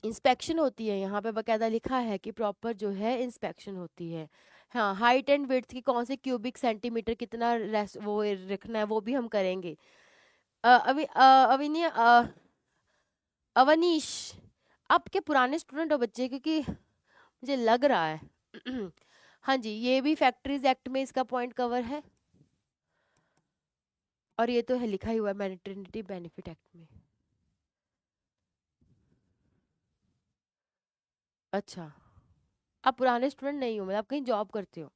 इंस्पेक्शन होती है, यहाँ पे बकायदा लिखा है कि प्रॉपर जो है इंस्पेक्शन होती है। हाँ, हाइट एंड विड्थ की कौन से क्यूबिक सेंटीमीटर कितना वो रखना है वो भी हम करेंगे। अभी अभी नहीं अवनीश, आप क्या पुराने स्टूडेंट हो बच्चे, क्योंकि मुझे लग रहा है। हाँ जी, ये भी फैक्ट्रीज एक्ट में इसका पॉइंट कवर है, और ये तो है लिखा ही हुआ है मैटरनिटी बेनिफिट एक्ट में। अच्छा, आप पुराने स्टूडेंट नहीं हो, मतलब आप कहीं जॉब करते हो।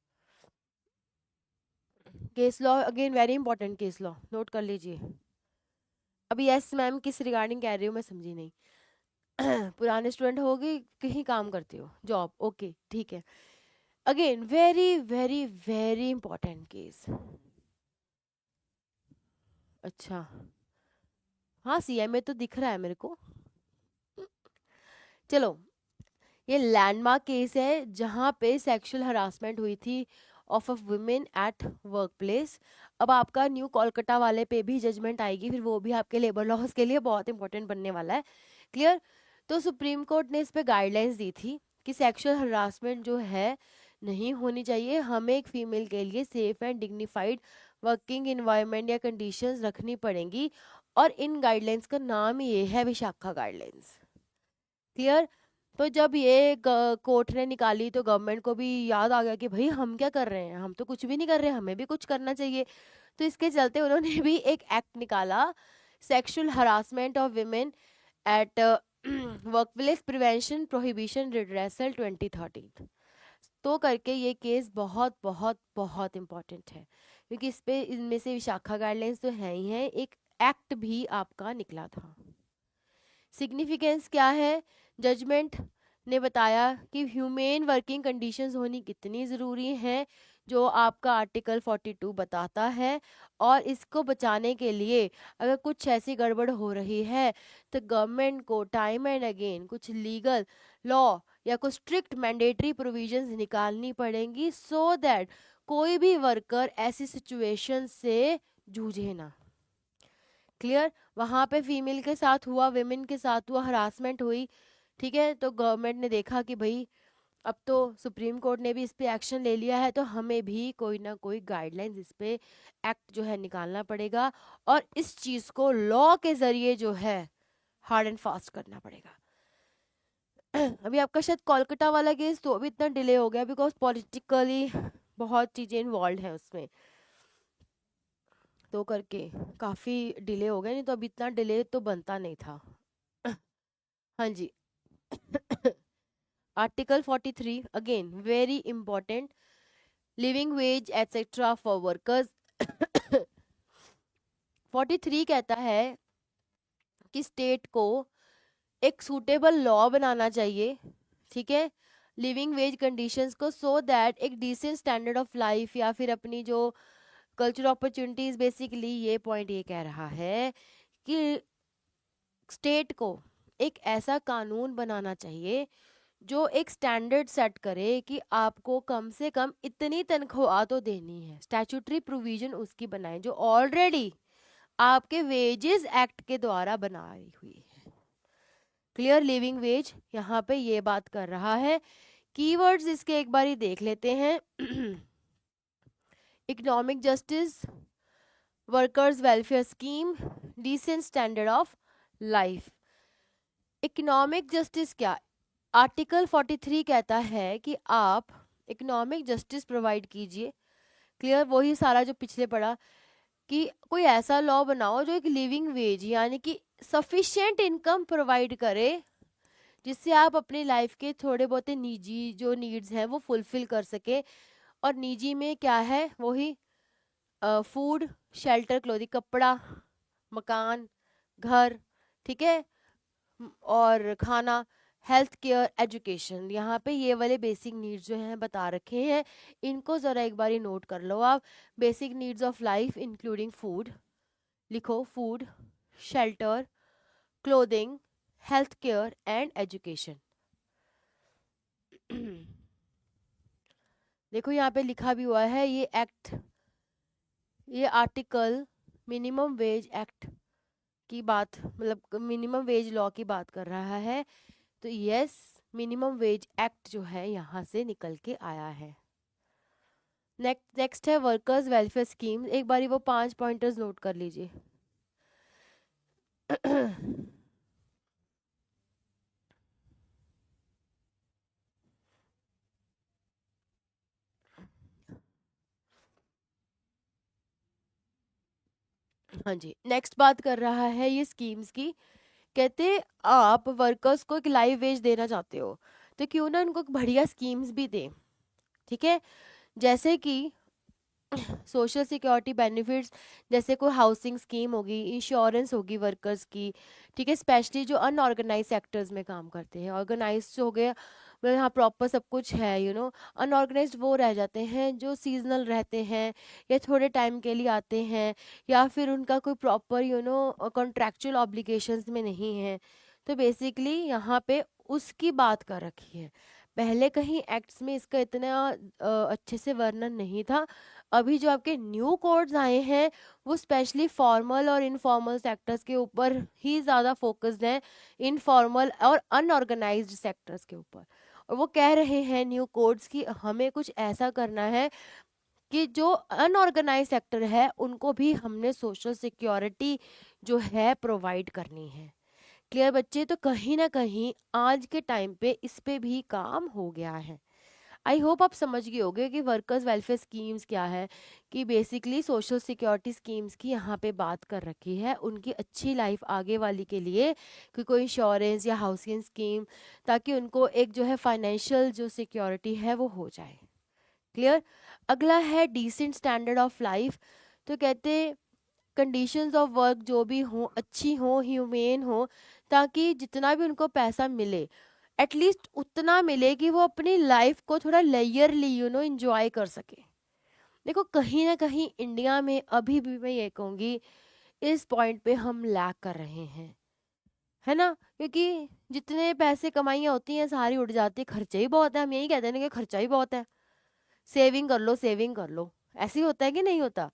Case law again very important, case law note कर लीजिए। अभी यस मैम किस रिगार्डिंग कह रही हो मैं समझी नहीं। पुराने स्टूडेंट होगी, कहीं काम करते हो, जॉब, ओके ठीक है। Again very very very important case. अच्छा, हाँ सीएमए तो दिख रहा है मेरे को। चलो, ये लैंडमार्क केस है जहाँ पे सेक्सुअल हरासमेंट हुई थी of a women at work place. अब आपका न्यू कोलकाता वाले पे भी जजमेंट आएगी, फिर वो भी आपके लेबर लॉज के लिए बहुत इंपॉर्टेंट बनने वाला है। क्लियर। तो सुप्रीम कोर्ट ने इस पे गाइडलाइंस दी थी कि सेक्सुअल हरासमेंट जो है नहीं होनी चाहिए, हमें एक फीमेल के लिए safe and dignified working environment या कंडीशंस रखनी पड़ेंगी, और इन गाइडलाइंस का नाम ये है विशाखा गाइडलाइंस। क्लियर। तो जब ये कोर्ट ने निकाली तो गवर्नमेंट को भी याद आ गया कि भाई हम क्या कर रहे हैं, हम तो कुछ भी नहीं कर रहे, हमें भी कुछ करना चाहिए। तो इसके चलते उन्होंने भी एक एक्ट निकाला, sexual harassment of women at workplace prevention prohibition redressal 2013। तो करके ये केस बहुत बहुत बहुत इम्पोर्टेंट है, क्योंकि इस पे इनमें से विशाखा गाइडलाइंस तो है ही है, एक एक्ट भी आपका निकला था। सिग्निफिकेंस क्या है, जजमेंट ने बताया कि ह्यूमेन वर्किंग कंडीशंस होनी कितनी ज़रूरी हैं, जो आपका आर्टिकल 42 बताता है। और इसको बचाने के लिए अगर कुछ ऐसी गड़बड़ हो रही है तो गवर्नमेंट को टाइम एंड अगेन कुछ लीगल लॉ या कुछ स्ट्रिक्ट मैंडेटरी प्रोविजंस निकालनी पड़ेंगी, सो दैट कोई भी वर्कर ऐसी सिचुएशन से जूझे ना। क्लियर। वहां पे फीमेल के साथ हुआ, विमेन के साथ हुआ, हरासमेंट हुई, ठीक है, तो गवर्नमेंट ने देखा कि भाई अब तो सुप्रीम कोर्ट ने भी इस पे एक्शन ले लिया है, तो हमें भी कोई ना कोई गाइडलाइंस इस पे एक्ट जो है निकालना पड़ेगा, और इस चीज को लॉ के जरिए जो है हार्ड एंड फास्ट करना पड़ेगा। अभी आपका शायद कोलकाता वाला केस तो अभी इतना डिले हो गया बिकॉज पॉलिटिकली बहुत चीजें इन्वॉल्व है उसमें, तो करके काफी डिले हो गया, नहीं तो अभी इतना डिले तो बनता नहीं था। हाँ जी। Article 43 again very important, living wage etcetera for workers. 43 कहता है कि स्टेट को एक सूटेबल लॉ बनाना चाहिए, ठीक है, लिविंग वेज कंडीशंस को, सो दैट एक डिसेंट स्टैंडर्ड ऑफ लाइफ या फिर अपनी जो कल्चरल अपॉर्चुनिटीज, बेसिकली ये पॉइंट ये कह रहा है कि स्टेट को एक ऐसा कानून बनाना चाहिए जो एक स्टैंडर्ड सेट करे कि आपको कम से कम इतनी तनख्वाह तो देनी है। स्टैट्यूटरी प्रोविजन उसकी बनाए जो ऑलरेडी आपके वेजेस एक्ट के द्वारा बनाई हुई है। क्लियर? लिविंग वेज यहाँ पे ये बात कर रहा है। कीवर्ड्स इसके एक बार ही देख लेते हैं। Economic justice, workers welfare scheme, decent standard of life. Economic justice क्या? आर्टिकल 43 कहता है कि आप इकोनॉमिक जस्टिस प्रोवाइड कीजिए। क्लियर? वही सारा जो पिछले पढ़ा कि कोई ऐसा लॉ बनाओ जो एक लिविंग वेज यानी कि सफिशिएंट इनकम प्रोवाइड करे जिससे आप अपनी लाइफ के थोड़े बहुत निजी जो नीड्स हैं वो फुलफिल कर सके। और निजी में क्या है? वही फूड, शेल्टर, क्लोथिंग, कपड़ा, मकान, घर, ठीक है, और खाना, हेल्थ केयर, एजुकेशन। यहाँ पे ये वाले बेसिक नीड्स जो हैं बता रखे हैं, इनको ज़रा एक बार नोट कर लो आप। Basic needs of life including food, लिखो food, shelter, clothing, health care and education. देखो यहाँ पे लिखा भी हुआ है ये एक्ट, ये आर्टिकल मिनिमम वेज एक्ट की बात, मतलब मिनिमम वेज लॉ की बात कर रहा है। तो यस, मिनिमम वेज एक्ट जो है यहाँ से निकल के आया है। नेक्स्ट है वर्कर्स वेलफेयर स्कीम। एक बारी वो 5 पॉइंटर्स नोट कर लीजिए। हाँ जी, नेक्स्ट बात कर रहा है ये स्कीम्स की। कहते आप वर्कर्स को एक लाइव वेज देना चाहते हो तो क्यों ना उनको बढ़िया स्कीम्स भी दें, ठीक है? जैसे कि सोशल सिक्योरिटी बेनिफिट्स, जैसे कोई हाउसिंग स्कीम होगी, इंश्योरेंस होगी वर्कर्स की, ठीक है, स्पेशली जो अनऑर्गेनाइज सेक्टर्स में काम करते हैं। ऑर्गेनाइज हो गया मतलब यहाँ प्रॉपर सब कुछ है, अनऑर्गेनाइज्ड वो रह जाते हैं जो सीजनल रहते हैं या थोड़े टाइम के लिए आते हैं या फिर उनका कोई प्रॉपर कॉन्ट्रैक्चुअल ऑब्लिगेशंस में नहीं है। तो बेसिकली यहाँ पे उसकी बात कर रखी है। पहले कहीं एक्ट्स में इसका इतना अच्छे से वर्णन नहीं था। अभी जो आपके न्यू कोड्स आए हैं वो स्पेशली फॉर्मल और इनफॉर्मल सेक्टर्स के ऊपर ही ज़्यादा फोकस्ड हैं, इनफॉर्मल और अनऑर्गेनाइज्ड सेक्टर्स के ऊपर। और वो कह रहे हैं न्यू कोड्स कि हमें कुछ ऐसा करना है कि जो अनऑर्गेनाइज सेक्टर है उनको भी हमने सोशल सिक्योरिटी जो है प्रोवाइड करनी है। क्लियर बच्चे? तो कहीं ना कहीं आज के टाइम पे इस पे भी काम हो गया है। आई होप आप समझ गए होंगे कि वर्कर्स वेलफेयर स्कीम्स क्या है, कि बेसिकली सोशल सिक्योरिटी स्कीम्स की यहाँ पे बात कर रखी है उनकी अच्छी लाइफ आगे वाली के लिए, कि कोई इंश्योरेंस या हाउसिंग स्कीम, ताकि उनको एक जो है फाइनेंशियल जो सिक्योरिटी है वो हो जाए। क्लियर? अगला है डिसेंट स्टैंडर्ड ऑफ लाइफ। तो कहते कंडीशंस ऑफ वर्क जो भी हो अच्छी हो, ह्यूमेन हो, ताकि जितना भी उनको पैसा मिले एटलीस्ट उतना मिले कि वो अपनी लाइफ को थोड़ा लेयरली इंजॉय कर सके। देखो कहीं ना कहीं इंडिया में अभी भी मैं ये कहूँगी इस पॉइंट पे हम लैक कर रहे हैं, है ना? क्योंकि जितने पैसे कमाइयाँ होती हैं सारी उड़ जाती है, खर्चे ही बहुत है। हम यही कहते हैं ना कि खर्चा ही बहुत है, सेविंग कर लो, सेविंग कर लो। ऐसे ही होता है कि नहीं होता?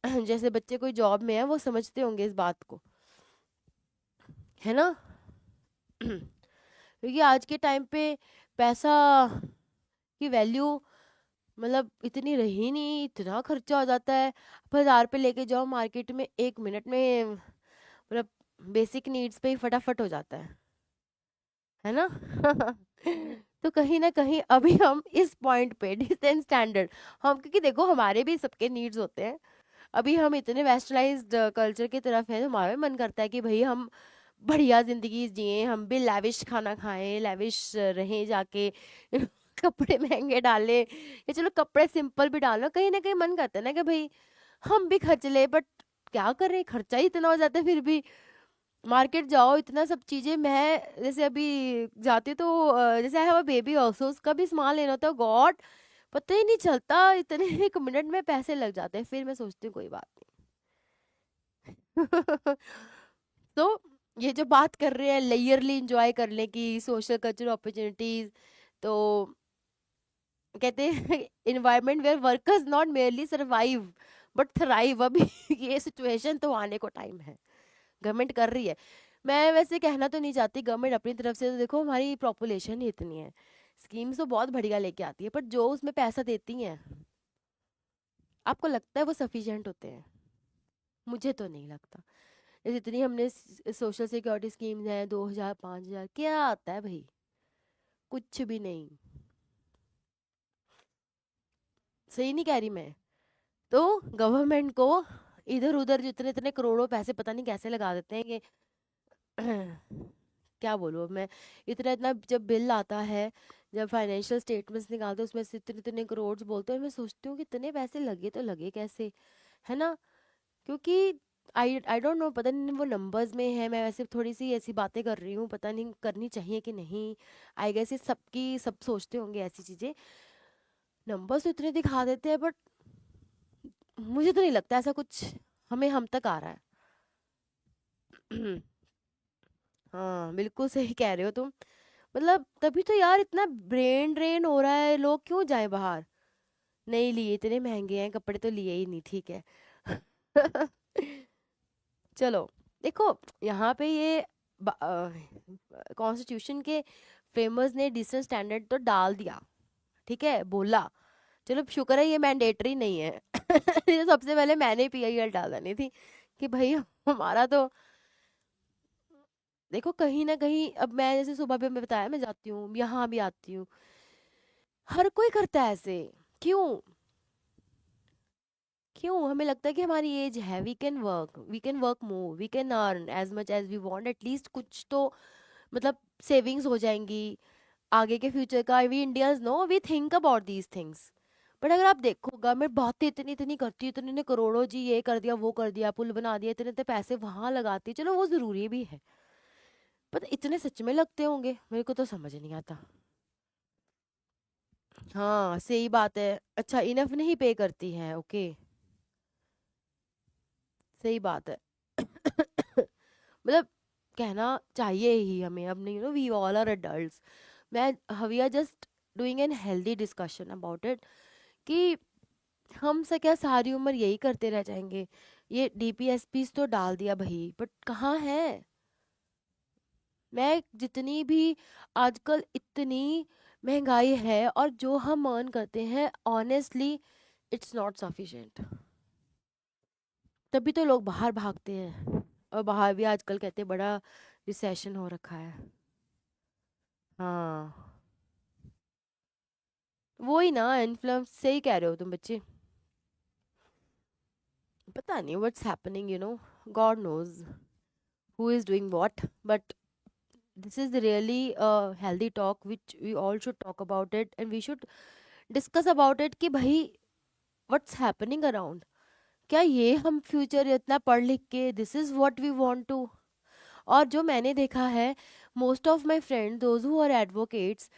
जैसे बच्चे कोई जॉब में है वो समझते होंगे इस बात को, है ना? क्योंकि आज के टाइम पे पैसा की वैल्यू मतलब इतनी रही नहीं, इतना खर्चा हो जाता है। 1000 पे लेके जाओ मार्केट में 1 मिनट में, मतलब बेसिक नीड्स पे ही फटाफट हो जाता है ना? तो कहीं ना कहीं अभी हम इस पॉइंट पे डिसेंट स्टैंडर्ड, हम क्योंकि देखो हमारे भी सबके नीड्स होते हैं। अभी हम इतने वेस्टर्नाइज्ड कल्चर की तरफ है तो हमारा भी मन करता है कि भाई हम बढ़िया जिंदगी जिए, हम भी लैविश खाना खाएं, लैविश रहें जाके, कपड़े महंगे डालें, या चलो कपड़े सिंपल भी डालो, कहीं ना कहीं मन करता है ना कि भाई हम भी खर्च ले, बट क्या करें, खर्चा ही इतना हो जाता है फिर भी। मार्केट जाओ, इतना सब चीजें, मैं जैसे अभी जाती तो जैसे I have a baby also, उसका भी सामान लेना होता है, गॉड पता ही नहीं चलता, इतने 1 मिनट में पैसे लग जाते हैं, फिर मैं सोचती हूँ कोई बात नहीं। तो ये जो बात कर रहे हैं लेयरली इंजॉय करने की, सोशल कल्चरल अपॉर्चुनिटीज, तो कहते हैं environment where workers not merely survive but thrive. अभी ये सिचुएशन तो आने को टाइम है, गवर्नमेंट कर रही है। मैं वैसे कहना तो नहीं चाहती, गवर्नमेंट अपनी तरफ से, तो देखो हमारी पॉपुलेशन ही इतनी है, स्कीम्स तो बहुत बढ़िया लेके आती है, पर जो उसमें पैसा देती हैं, आपको लगता है वो सफिशिएंट होते हैं? मुझे तो नहीं लगता। जैसे इतनी हमने सोशल सिक्योरिटी स्कीम्स हैं, 2,000 5,000, क्या आता है भाई? कुछ भी नहीं। सही नहीं कह रही मैं? तो गवर्नमेंट को इधर उधर जितने इतने करोड़ों पैसे पता नहीं कैसे लगा देते हैं कि क्या बोलूँ अब मैं। इतना इतना जब बिल आता है, जब फाइनेंशियल स्टेटमेंट्स निकालते हैं, उसमें से इतने इतने करोड़ बोलते हैं, मैं सोचती हूँ कि इतने पैसे लगे तो लगे कैसे, है ना? क्योंकि आई डोंट नो, पता नहीं वो नंबर्स में है, मैं वैसे थोड़ी सी ऐसी बातें कर रही हूँ, पता नहीं करनी चाहिए कि नहीं। आई गेस ये सबकी सब सोचते होंगे ऐसी चीजें, नंबर्स तो इतने दिखा देते हैं, बट मुझे तो नहीं लगता ऐसा कुछ हमें हम तक आ रहा है। हाँ बिल्कुल सही कह रहे हो तुम। मतलब तभी तो यार इतना ब्रेन ड्रेन हो रहा है, लोग क्यों जाए बाहर? नहीं लिए, इतने महंगे हैं कपड़े तो लिए ही नहीं, ठीक है। चलो, देखो यहाँ पे ये कॉन्स्टिट्यूशन के फेमस ने डिसेंट स्टैंडर्ड तो डाल दिया, ठीक है, बोला, चलो शुक्र है ये मैंडेटरी नहीं है। ये सबसे पहले मैंने पीआईएल डाला नहीं थी कि भाई हमारा तो, देखो कहीं ना कहीं, अब मैं जैसे सुबह भी मैं बताया मैं जाती हूँ, यहाँ भी आती हूँ, हर कोई करता है ऐसे। क्यों? क्यों हमें लगता है कि हमारी एज है, we can work more, we can earn as much as we want, at least कुछ तो, मतलब सेविंग्स हो जाएंगी आगे के फ्यूचर का। We Indians no, we think about these things. But अगर आप देखो गवर्नमेंट बातें इतनी इतनी करती है, इतने इतने करोड़ों जी, ये कर दिया वो कर दिया, पुल बना दिया, इतने इतने पैसे वहां लगाती है, चलो वो जरूरी भी है, पर इतने सच में लगते होंगे, मेरे को तो समझ नहीं आता। हाँ सही बात है, अच्छा इनफ नहीं पे करती है, ओके, सही बात है। मतलब कहना चाहिए ही हमें, अब नहीं, वी ऑल आर एडल्ट्स। मैं, we are just doing an healthy discussion about it, कि हम से क्या सारी उम्र यही करते रह जाएंगे? ये डीपीएसपी तो डाल दिया भाई, बट कहाँ है? मैं जितनी भी, आजकल इतनी महंगाई है, और जो हम अर्न करते हैं ऑनेस्टली इट्स नॉट सफिशिएंट, तभी तो लोग बाहर भागते हैं। और बाहर भी आजकल कहते हैं बड़ा रिसेशन हो रखा है। हाँ वो ही ना, इन्फ्लुएंस, सही कह रहे हो तुम बच्चे। पता नहीं what's happening, god knows who is doing what, but this is really a healthy talk which we all should talk about it, and we should discuss about it कि भाई what's happening around, क्या ये हम future इतना पढ़ लिख के this is what we want to। और जो मैंने देखा है, most of my friend those who are advocates,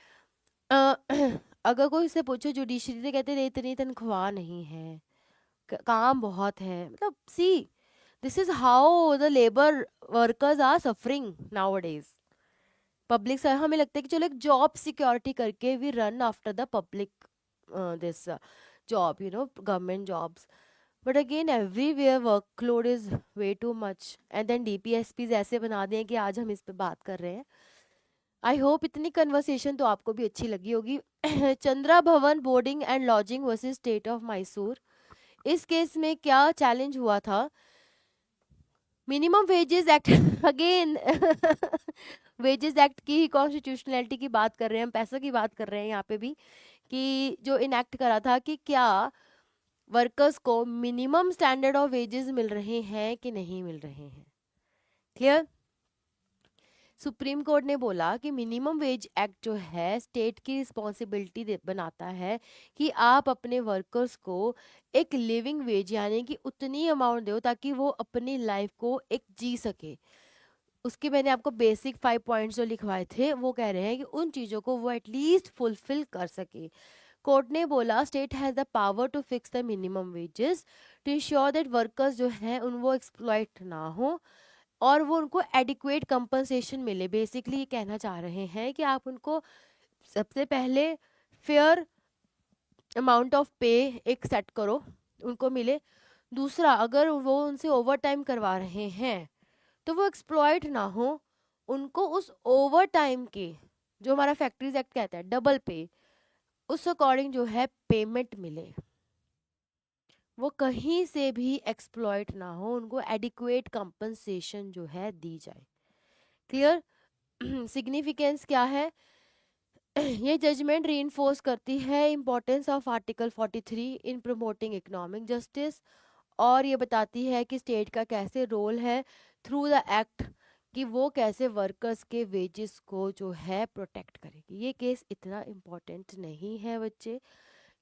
अगर कोई से पूछो जुडिशरी से, कहते नहीं इतनी तनख्वाह नहीं है, काम बहुत है, मतलब see this is how the labour workers are suffering nowadays. Public से हमें लगता है कि चलो एक जॉब सिक्योरिटी करके we run after the public this job, government jobs, but again everywhere workload is way too much, and then DPSPs ऐसे बना दिए कि आज हम इस पे बात कर रहे हैं। आई होप इतनी कन्वर्सेशन तो आपको भी अच्छी लगी होगी। चंद्रा भवन boarding and lodging versus state of Mysore, इस केस में क्या चैलेंज हुआ था? Minimum wages act, again wages act की ही कॉन्स्टिट्यूशनैलिटी की बात कर रहे हैं हम, पैसों की बात कर रहे हैं यहाँ पे भी, कि जो इनएक्ट करा था कि क्या वर्कर्स को मिनिमम स्टैंडर्ड ऑफ वेजेस मिल रहे हैं कि नहीं मिल रहे हैं। क्लियर? सुप्रीम कोर्ट ने बोला कि मिनिमम वेज एक्ट जो है स्टेट की रिस्पॉन्सिबिलिटी बनाता है कि आप अपने वर्कर्स को एक लिविंग वेज यानी कि उतनी अमाउंट दो ताकि वो अपनी लाइफ को एक जी सके। उसके मैंने आपको बेसिक 5 पॉइंट्स जो लिखवाए थे वो कह रहे हैं कि उन चीज़ों को वो एटलीस्ट फुलफिल कर सके। कोर्ट ने बोला state has the power to fix the minimum wages to ensure that workers जो हैं उन वो एक्सप्लॉइट ना हो और वो उनको एडिक्वेट कंपनसेशन मिले। बेसिकली ये कहना चाह रहे हैं कि आप उनको सबसे पहले फेयर अमाउंट ऑफ पे एक सेट करो, उनको मिले। दूसरा, अगर वो उनसे ओवर टाइम करवा रहे हैं तो वो एक्सप्लॉइट ना हो, उनको उस ओवर टाइम के जो हमारा फैक्ट्रीज एक्ट कहता है डबल पे, उस अकॉर्डिंग जो है पेमेंट मिले। वो कहीं से भी एक्सप्लॉइट ना हो, उनको एडिक्वेट कंपनसेशन जो है दी जाए। क्लियर? सिग्निफिकेंस क्या है? ये जजमेंट रीइंफोर्स करती है importance of article 43 in promoting economic justice, और ये बताती है कि स्टेट का कैसे रोल है थ्रू द एक्ट कि वो कैसे वर्कर्स के वेजेस को जो है प्रोटेक्ट करेगी। ये केस इतना इम्पोर्टेंट नहीं है बच्चे,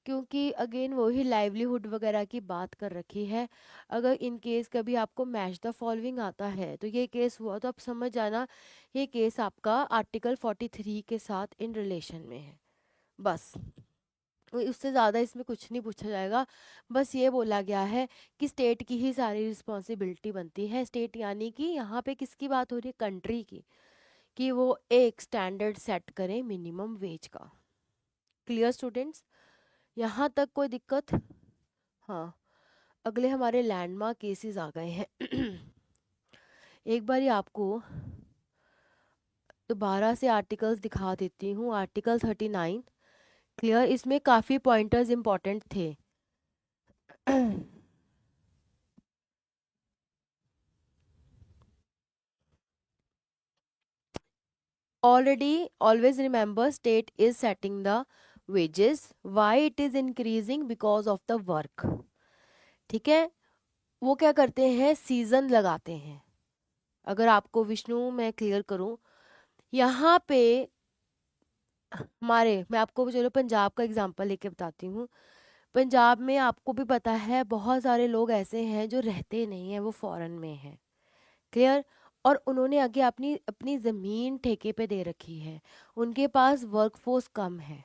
क्योंकि अगेन वही लाइवलीहुड वगैरह की बात कर रखी है। अगर इन केस कभी आपको मैच द फॉलोइंग आता है तो ये केस हुआ तो आप समझ जाना ये केस आपका आर्टिकल 43 के साथ इन रिलेशन में है। बस उससे ज़्यादा इसमें कुछ नहीं पूछा जाएगा। बस ये बोला गया है कि स्टेट की ही सारी रिस्पॉन्सिबिलिटी बनती है। स्टेट यानी कि यहाँ पे किसकी बात हो रही है? कंट्री की, कि वो एक स्टैंडर्ड सेट करें मिनिमम वेज का। Clear students? यहाँ तक कोई दिक्कत? हाँ, अगले हमारे लैंडमार्क केसेस आ गए हैं। एक बार आपको दोबारा से आर्टिकल्स दिखा देती हूँ। आर्टिकल 39 क्लियर, इसमें काफ़ी पॉइंटर्स इंपॉर्टेंट थे। Already, always remember state is setting the wages. Why it is increasing? Because of the work. ठीक है, वो क्या करते हैं? सीजन लगाते हैं। अगर आपको विष्णु मैं क्लियर करूं, यहाँ पे मैं आपको चलो पंजाब का एग्जांपल लेके बताती हूँ। पंजाब में आपको भी पता है बहुत सारे लोग ऐसे हैं जो रहते नहीं हैं, वो फॉरेन में हैं। क्लियर? और उन्होंने आगे अपनी अपनी ज़मीन ठेके पे दे रखी है, उनके पास वर्कफोर्स कम है।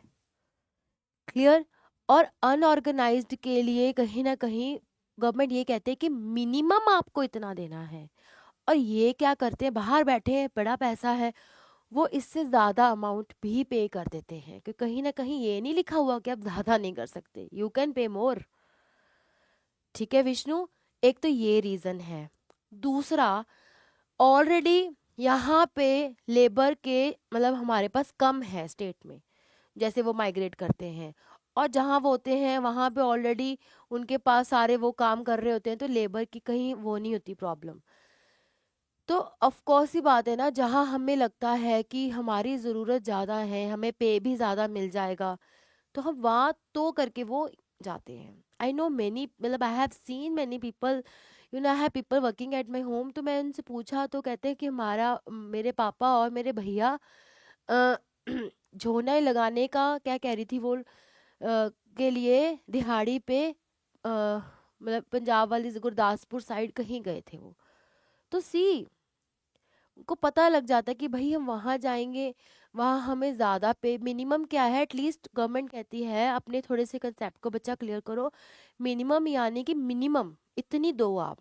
क्लियर? और अनऑर्गेनाइज्ड के लिए कहीं ना कहीं गवर्नमेंट ये कहते हैं कि मिनिमम आपको इतना देना है, और ये क्या करते हैं? बाहर बैठे हैं, बड़ा पैसा है, वो इससे ज़्यादा अमाउंट भी पे कर देते हैं, कि कहीं ना कहीं ये नहीं लिखा हुआ कि आप ज़्यादा नहीं कर सकते, यू कैन पे मोर। ठीक है विष्णु? एक तो ये रीज़न है। दूसरा, ऑलरेडी यहाँ पे लेबर के मतलब हमारे पास कम है स्टेट में, जैसे वो माइग्रेट करते हैं, और जहाँ वो होते हैं वहाँ पे ऑलरेडी उनके पास सारे वो काम कर रहे होते हैं, तो लेबर की कहीं वो नहीं होती प्रॉब्लम। तो ऑफ कोर्स ही बात है ना, जहाँ हमें लगता है कि हमारी ज़रूरत ज़्यादा है, हमें पे भी ज़्यादा मिल जाएगा, तो हम वहाँ तो करके वो जाते हैं। आई नो मैनी, मतलब I have seen many people, you know I have people working at my home. तो मैं उनसे पूछा तो कहते हैं कि मेरे पापा और मेरे भैया अ, झोना लगाने का क्या कह रही थी वो, के लिए दिहाड़ी पे मतलब पंजाब वाली गुरदासपुर साइड कहीं गए थे वो। तो सी उनको पता लग जाता है कि भाई हम वहाँ जाएंगे, वहाँ हमें ज़्यादा पे, मिनिमम क्या है, एटलीस्ट गवर्नमेंट कहती है अपने थोड़े से कंसेप्ट को बच्चा क्लियर करो। मिनिमम यानी कि मिनिमम इतनी दो आप,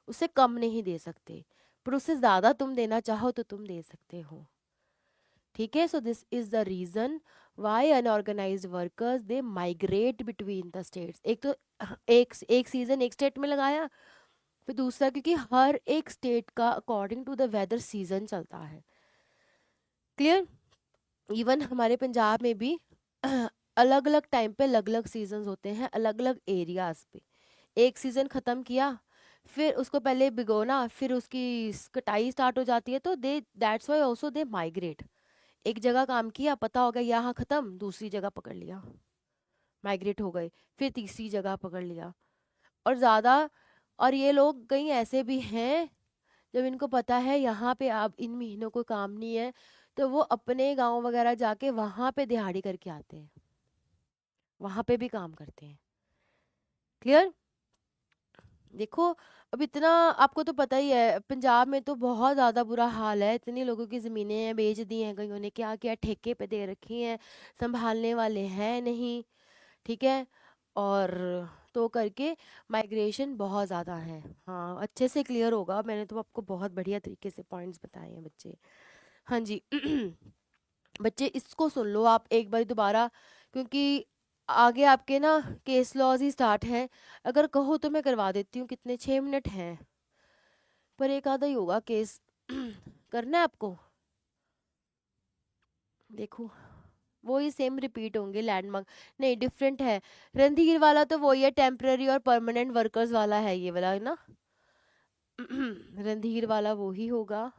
उससे कम नहीं दे सकते, पर उससे ज़्यादा तुम देना चाहो तो तुम दे सकते हो। ठीक है? So this is the reason why unorganised workers they migrate between the states. एक तो एक सीजन एक स्टेट में लगाया, फिर दूसरा क्योंकि हर एक स्टेट का according to the weather season चलता है। क्लियर? इवन हमारे पंजाब में भी अलग अलग टाइम पे अलग अलग सीजन्स होते हैं, अलग अलग एरियाज पे। एक सीजन ख़त्म किया, फिर उसको पहले भिगोना, फिर उसकी कटाई स्टार्ट हो जाती है, तो they that's why also they migrate. एक जगह काम किया, पता हो गया यहाँ ख़त्म, दूसरी जगह पकड़ लिया, माइग्रेट हो गए, फिर तीसरी जगह पकड़ लिया। और ज़्यादा, और ये लोग कहीं ऐसे भी हैं जब इनको पता है यहाँ पे अब इन महीनों को काम नहीं है, तो वो अपने गांव वगैरह जाके वहाँ पे दिहाड़ी करके आते हैं, वहाँ पे भी काम करते हैं। क्लियर? देखो, अब इतना आपको तो पता ही है, पंजाब में तो बहुत ज़्यादा बुरा हाल है, इतनी लोगों की ज़मीनें हैं बेच दी हैं, कईयों ने क्या क्या ठेके पे दे रखी हैं, संभालने वाले हैं नहीं, ठीक है। और तो करके माइग्रेशन बहुत ज़्यादा है। हाँ, अच्छे से क्लियर होगा, मैंने तो आपको बहुत बढ़िया तरीके से पॉइंट्स बताए हैं बच्चे। हाँ जी। बच्चे इसको सुन लो आप एक बार दोबारा, क्योंकि आगे आपके ना केस लॉज ही स्टार्ट है। अगर कहो तो मैं करवा देती हूँ, कितने 6 मिनट हैं, पर एक आधा ही होगा केस। करना है आपको? देखो, वही सेम रिपीट होंगे लैंडमार्क, नहीं डिफरेंट है। रणधीर वाला तो वही है, टेम्पररी और परमानेंट वर्कर्स वाला है ये वाला ना। रणधीर वाला वो ही होगा।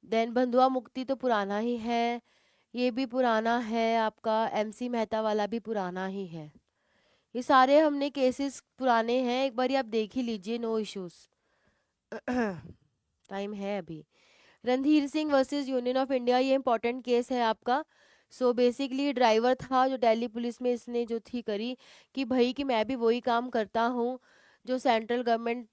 देन बंधुआ मुक्ति तो पुराना ही है, ये भी पुराना है, आपका एमसी मेहता वाला भी पुराना ही है। ये सारे हमने केसेस पुराने हैं, एक बार आप देख ही लीजिए, नो इश्यूज। टाइम है अभी। Randhir Singh versus union of India, ये इंपॉर्टेंट केस है आपका। सो बेसिकली ड्राइवर था जो दिल्ली पुलिस में इसने जो थी करी कि भाई कि मैं भी वही काम करता हूँ जो सेंट्रल गवर्नमेंट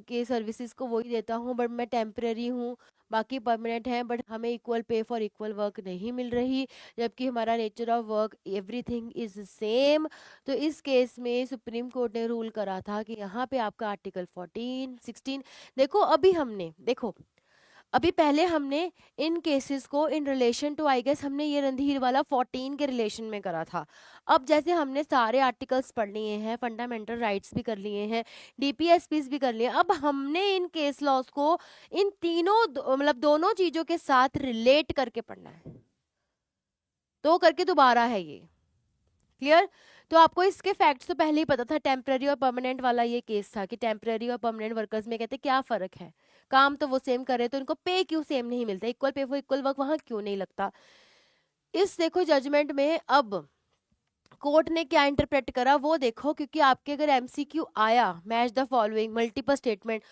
के सर्विसेज को वही देता हूँ, बट मैं टेम्परेरी हूँ, बाकी परमानेंट है, बट हमें equal pay for equal work नहीं मिल रही, जबकि हमारा nature of work everything is same. तो इस केस में सुप्रीम कोर्ट ने रूल करा था कि यहाँ पे आपका आर्टिकल 14 16, देखो अभी हमने देखो, अभी पहले हमने इन केसेस को in relation to, I guess हमने ये रणधीर वाला 14 के रिलेशन में करा था। अब जैसे हमने सारे आर्टिकल्स पढ़ लिए हैं, फंडामेंटल राइट्स भी कर लिए हैं, डीपीएसपीस भी कर लिए, अब हमने इन केस लॉस को इन तीनों मतलब दोनों चीजों के साथ रिलेट करके पढ़ना है, तो करके दोबारा है ये क्लियर। तो आपको इसके फैक्ट्स तो पहले ही पता था, टेम्पररी और परमानेंट वाला ये केस था कि टेम्पररी और परमानेंट वर्कर्स में कहते क्या फर्क है, काम तो वो सेम कर रहे तो इनको पे क्यों सेम नहीं मिलता, equal pay for equal work वहां क्यों नहीं लगता। इस देखो जजमेंट में अब कोर्ट ने क्या इंटरप्रेट करा वो देखो, क्योंकि आपके अगर एमसीक्यू आया match the following multiple statement,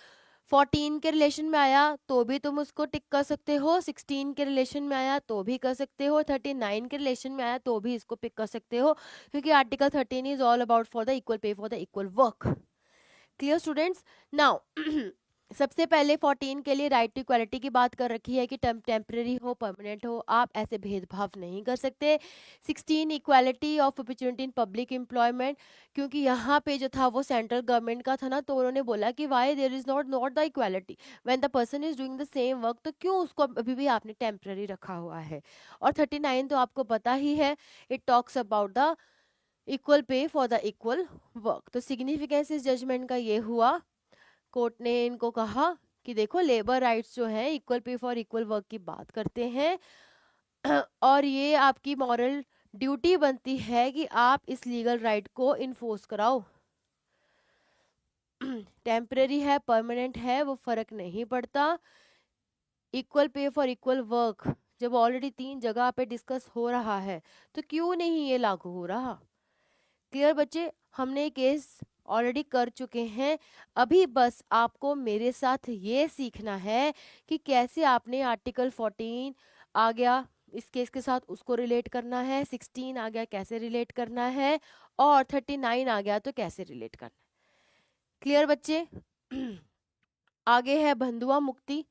14 के रिलेशन में आया तो भी तुम उसको टिक कर सकते हो, 16 के रिलेशन में आया तो भी कर सकते हो, 39 के रिलेशन में आया तो भी इसको पिक कर सकते हो, क्योंकि article 13 is all about for the equal pay for the equal work. Clear students? Now सबसे पहले 14 के लिए राइट टू इक्वालिटी की बात कर रखी है कि टेम्परेरी हो परमानेंट हो आप ऐसे भेदभाव नहीं कर सकते। 16 equality of opportunity in public employment, क्योंकि यहाँ पे जो था वो सेंट्रल गवर्नमेंट का था ना, तो उन्होंने बोला कि why there is not the equality when the person is doing the same work, तो क्यों उसको अभी भी आपने टेम्पररी रखा हुआ है। और 39 तो आपको पता ही है, it talks about the equal pay for the equal work. तो सिग्निफिकेंस इस जजमेंट का ये हुआ, कोर्ट ने इनको कहा कि देखो लेबर राइट्स जो है equal pay for equal work की बात करते हैं, और ये आपकी मॉरल ड्यूटी बनती है कि आप इस लीगल राइट को इन्फोर्स कराओ। टेम्परेरी है परमानेंट है वो फर्क नहीं पड़ता, equal pay for equal work जब ऑलरेडी 3 जगह पे डिस्कस हो रहा है तो क्यों नहीं ये लागू हो रहा। क्लियर बच्चे? हमने केस ऑलरेडी कर चुके हैं, अभी बस आपको मेरे साथ ये सीखना है कि कैसे आपने आर्टिकल 14 आ गया इस केस के साथ उसको रिलेट करना है, 16 आ गया कैसे रिलेट करना है, और 39 आ गया तो कैसे रिलेट करना है। क्लियर बच्चे? आगे है बंधुआ मुक्ति।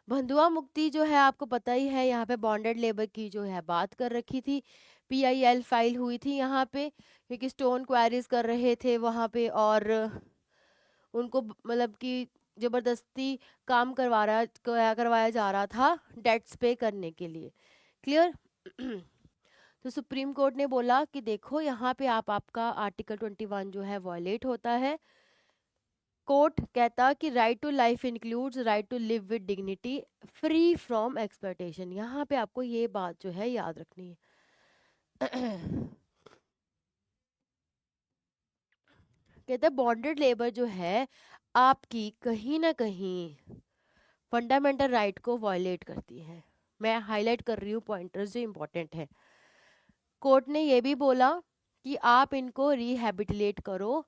बंधुआ मुक्ति जो है आपको पता ही है, यहाँ पे बॉन्डेड लेबर की जो है बात कर रखी थी, पीआईएल फाइल हुई थी यहाँ पे, क्योंकि स्टोन क्वारीज कर रहे थे वहाँ पे, और उनको मतलब कि जबरदस्ती काम करवाया जा रहा था डेट्स पे करने के लिए। क्लियर? तो सुप्रीम कोर्ट ने बोला कि देखो यहाँ पे आपका आर्टिकल 21 जो है वॉयलेट होता है। कोर्ट कहता कि right to life includes right to live with dignity free from exploitation, यहाँ पे आपको ये बात जो है याद रखनी है। कहता है बॉन्डेड लेबर जो है आपकी कहीं ना कहीं फंडामेंटल राइट को वायलेट करती है। मैं हाईलाइट कर रही हूँ पॉइंटर्स जो इंपॉर्टेंट है। कोर्ट ने ये भी बोला कि आप इनको रिहैबिलिटेट करो,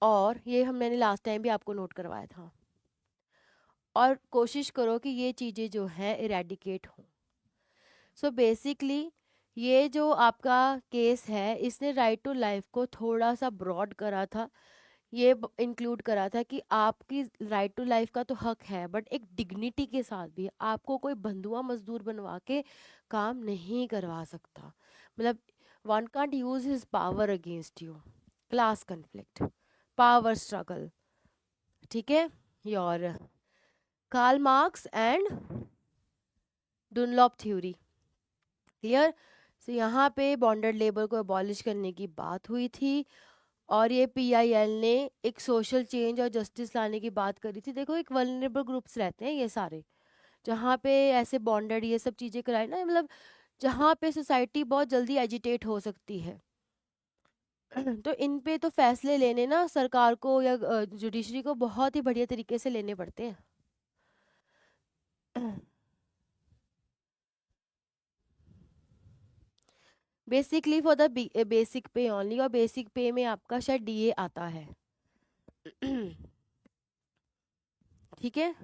और ये हम मैंने लास्ट टाइम भी आपको नोट करवाया था, और कोशिश करो कि ये चीज़ें जो है इरेडिकेट हों। सो बेसिकली ये जो आपका केस है इसने राइट टू लाइफ को थोड़ा सा ब्रॉड करा था ये इंक्लूड करा था कि आपकी राइट टू लाइफ का तो हक है, बट एक डिग्निटी के साथ भी आपको कोई बंधुआ मजदूर बनवा के काम नहीं करवा सकता। मतलब one can't use his power against you. Class conflict, power struggle, ठीक है, your Karl Marx and Dunlop theory. Clear. So यहाँ पे बॉन्डेड लेबर को अबॉलिश करने की बात हुई थी, और ये पीआईएल ने एक सोशल चेंज और जस्टिस लाने की बात करी थी। देखो एक वल्नरेबल ग्रुप्स रहते हैं ये सारे, जहाँ पे ऐसे बॉन्डेड ये सब चीज़ें कराई ना, मतलब जहाँ पे सोसाइटी बहुत जल्दी एजिटेट हो सकती है। तो इन पे तो फैसले लेने ना सरकार को या जुडिशरी को बहुत ही बढ़िया तरीके से लेने पड़ते हैं। बेसिकली फॉर द बेसिक पे ओनली, और बेसिक पे में आपका शायद डीए आता है। ठीक है,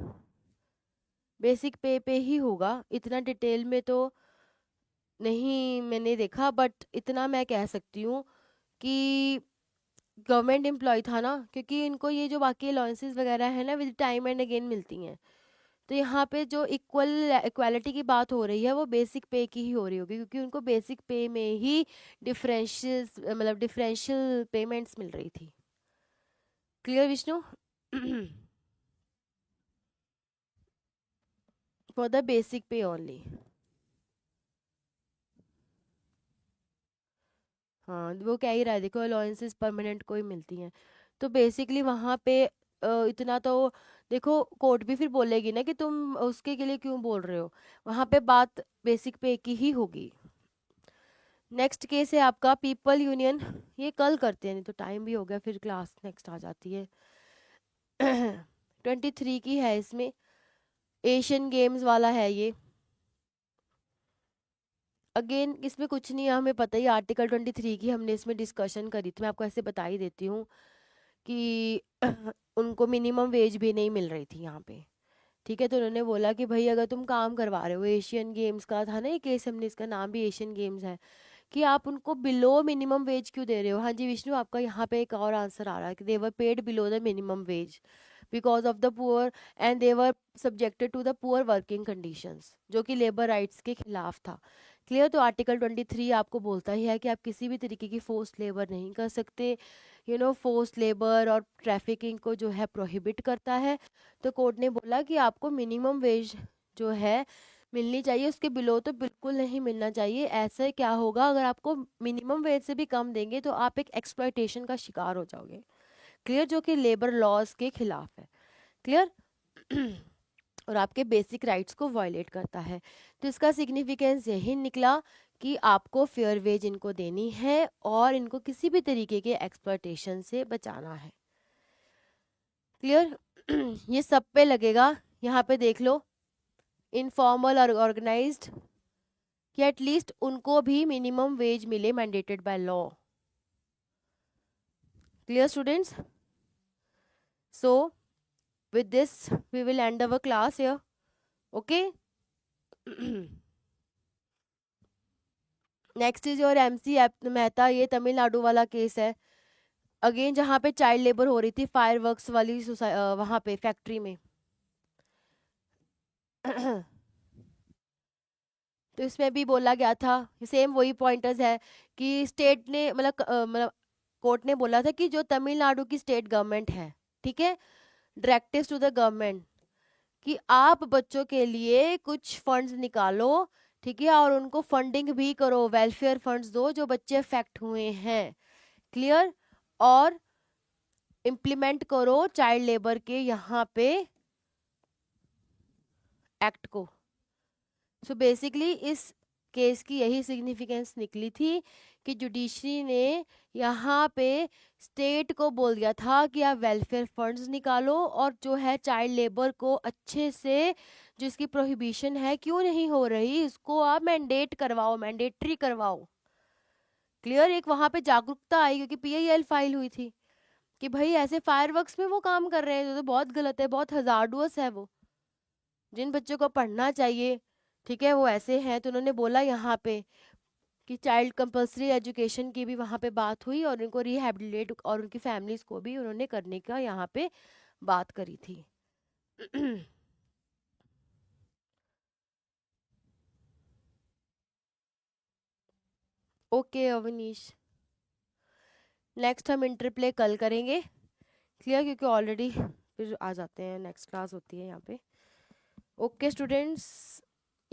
बेसिक पे ही होगा, इतना डिटेल में तो नहीं मैंने देखा, बट इतना मैं कह सकती हूँ कि गवर्नमेंट एम्प्लॉय था ना, क्योंकि इनको ये जो बाकी अलाउंसेस वगैरह है ना विद टाइम एंड अगेन मिलती हैं। तो यहाँ पे जो इक्वालिटी की बात हो रही है वो बेसिक पे की ही हो रही होगी, क्योंकि उनको बेसिक पे में ही डिफरेंशियल पेमेंट्स मिल रही थी। Clear Vishnu? For the basic पे ओनली। हाँ वो कह ही रहा है, देखो अलाउंसेस परमानेंट को ही मिलती हैं। तो बेसिकली वहाँ पे इतना तो देखो कोर्ट भी फिर बोलेगी ना कि तुम उसके के लिए क्यों बोल रहे हो, वहाँ पे बात बेसिक पे की ही होगी। नेक्स्ट केस है आपका पीपल यूनियन। ये कल करते हैं, नहीं तो टाइम भी हो गया, फिर क्लास नेक्स्ट आ जाती है। 23 की है इसमें, एशियन गेम्स वाला है ये। अगेन इसमें कुछ नहीं है, हमें पता ही आर्टिकल 23 की हमने इसमें डिस्कशन करी थी, मैं आपको ऐसे बता ही देती हूँ कि उनको मिनिमम वेज भी नहीं मिल रही थी यहाँ पे। ठीक है, तो उन्होंने बोला कि भाई अगर तुम काम करवा रहे हो, एशियन गेम्स का था ना ये केस, हमने इसका नाम भी एशियन गेम्स है, कि आप उनको बिलो मिनिमम वेज क्यों दे रहे हो। हाँ जी विष्णु, आपका यहाँ पे एक और आंसर आ रहा है कि they were paid below the minimum wage because of the poor and they were subjected to the poor working conditions, जो कि लेबर राइट्स के खिलाफ था। क्लियर। तो आर्टिकल 23 आपको बोलता ही है कि आप किसी भी तरीके की फोर्स लेबर नहीं कर सकते, फोर्स लेबर और ट्रैफिकिंग को जो है प्रोहिबिट करता है। तो कोर्ट ने बोला कि आपको मिनिमम वेज जो है मिलनी चाहिए, उसके बिलो तो बिल्कुल नहीं मिलना चाहिए। ऐसे क्या होगा, अगर आपको मिनिमम वेज से भी कम देंगे तो आप एक एक्सप्लॉयटेशन का शिकार हो जाओगे। क्लियर, जो कि लेबर लॉज के खिलाफ है। क्लियर। और आपके बेसिक राइट्स को वायलेट करता है। तो इसका सिग्निफिकेंस यही निकला कि आपको फेयर वेज इनको देनी है और इनको किसी भी तरीके के एक्सप्लॉयटेशन से बचाना है। क्लियर। ये सब पे लगेगा, यहाँ पे देख लो, इनफॉर्मल और ऑर्गेनाइज्ड, कि एटलीस्ट उनको भी मिनिमम वेज मिले mandated by law. Clear students? So with this we will end our class here. Okay. Next is your M C Mehta, ये तमिलनाडु वाला केस है। अगेन जहाँ पे चाइल्ड लेबर हो रही थी फायर वर्क्स वाली वहाँ पे फैक्ट्री में। तो इसमें भी बोला गया था, सेम वही पॉइंटर्स है कि स्टेट ने मतलब कोर्ट ने बोला था कि जो तमिलनाडु की स्टेट गवर्नमेंट है, ठीक है, डायरेक्टिव्स टू द गवर्नमेंट कि आप बच्चों के लिए कुछ फंड्स निकालो, ठीक है, और उनको फंडिंग भी करो, वेलफेयर फंड्स दो जो बच्चे अफेक्ट हुए हैं। क्लियर। और इम्प्लीमेंट करो चाइल्ड लेबर के यहाँ पे एक्ट को। सो बेसिकली इस केस की यही सिग्निफिकेंस निकली थी कि जुडिशरी ने यहाँ पे स्टेट को बोल दिया था कि आप वेलफेयर फंड्स निकालो और जो है चाइल्ड लेबर को अच्छे से, जो इसकी प्रोहिबिशन है क्यों नहीं हो रही, इसको आप मैंडेट करवाओ, मैंडेटरी करवाओ। क्लियर। एक वहां पे जागरूकता आई क्योंकि पीआईएल फाइल हुई थी कि भाई ऐसे फायरवर्क्स में वो काम कर रहे हैं तो बहुत गलत है, बहुत हजार्डुअस है वो, जिन बच्चों को पढ़ना चाहिए, ठीक है, वो ऐसे हैं। तो उन्होंने बोला यहाँ पे कि चाइल्ड कंपल्सरी एजुकेशन की भी वहाँ पे बात हुई, और उनको रिहेबिलिटेट और उनकी फैमिलीज को भी उन्होंने करने का यहाँ पे बात करी थी। ओके अवनीश, नेक्स्ट हम इंटरप्ले कल करेंगे, क्लियर, क्योंकि ऑलरेडी फिर आ जाते हैं, नेक्स्ट क्लास होती है यहाँ पे। ओके स्टूडेंट्स,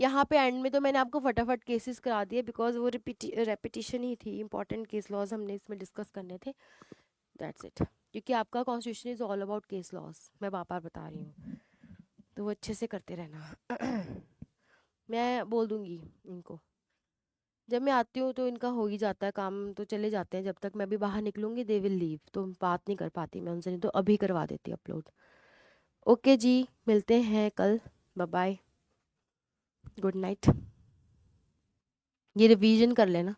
यहाँ पे एंड में तो मैंने आपको फटाफट केसेस करा दिए, बिकॉज वो रेपिटिशन ही थी, इंपॉर्टेंट केस लॉज हमने इसमें डिस्कस करने थे, दैट्स इट। क्योंकि आपका constitution is all about case laws, मैं बार बार बता रही हूँ, तो वो अच्छे से करते रहना। मैं बोल दूंगी इनको, जब मैं आती हूँ तो इनका हो ही जाता है काम, तो चले जाते हैं, जब तक मैं भी बाहर निकलूंगी दे विल लीव, तो बात नहीं कर पाती मैं उनसे, नहीं तो अभी करवा देती अपलोड। ओके जी, मिलते हैं कल, बाय बाय, गुड नाइट। ये रिवीजन कर लेना।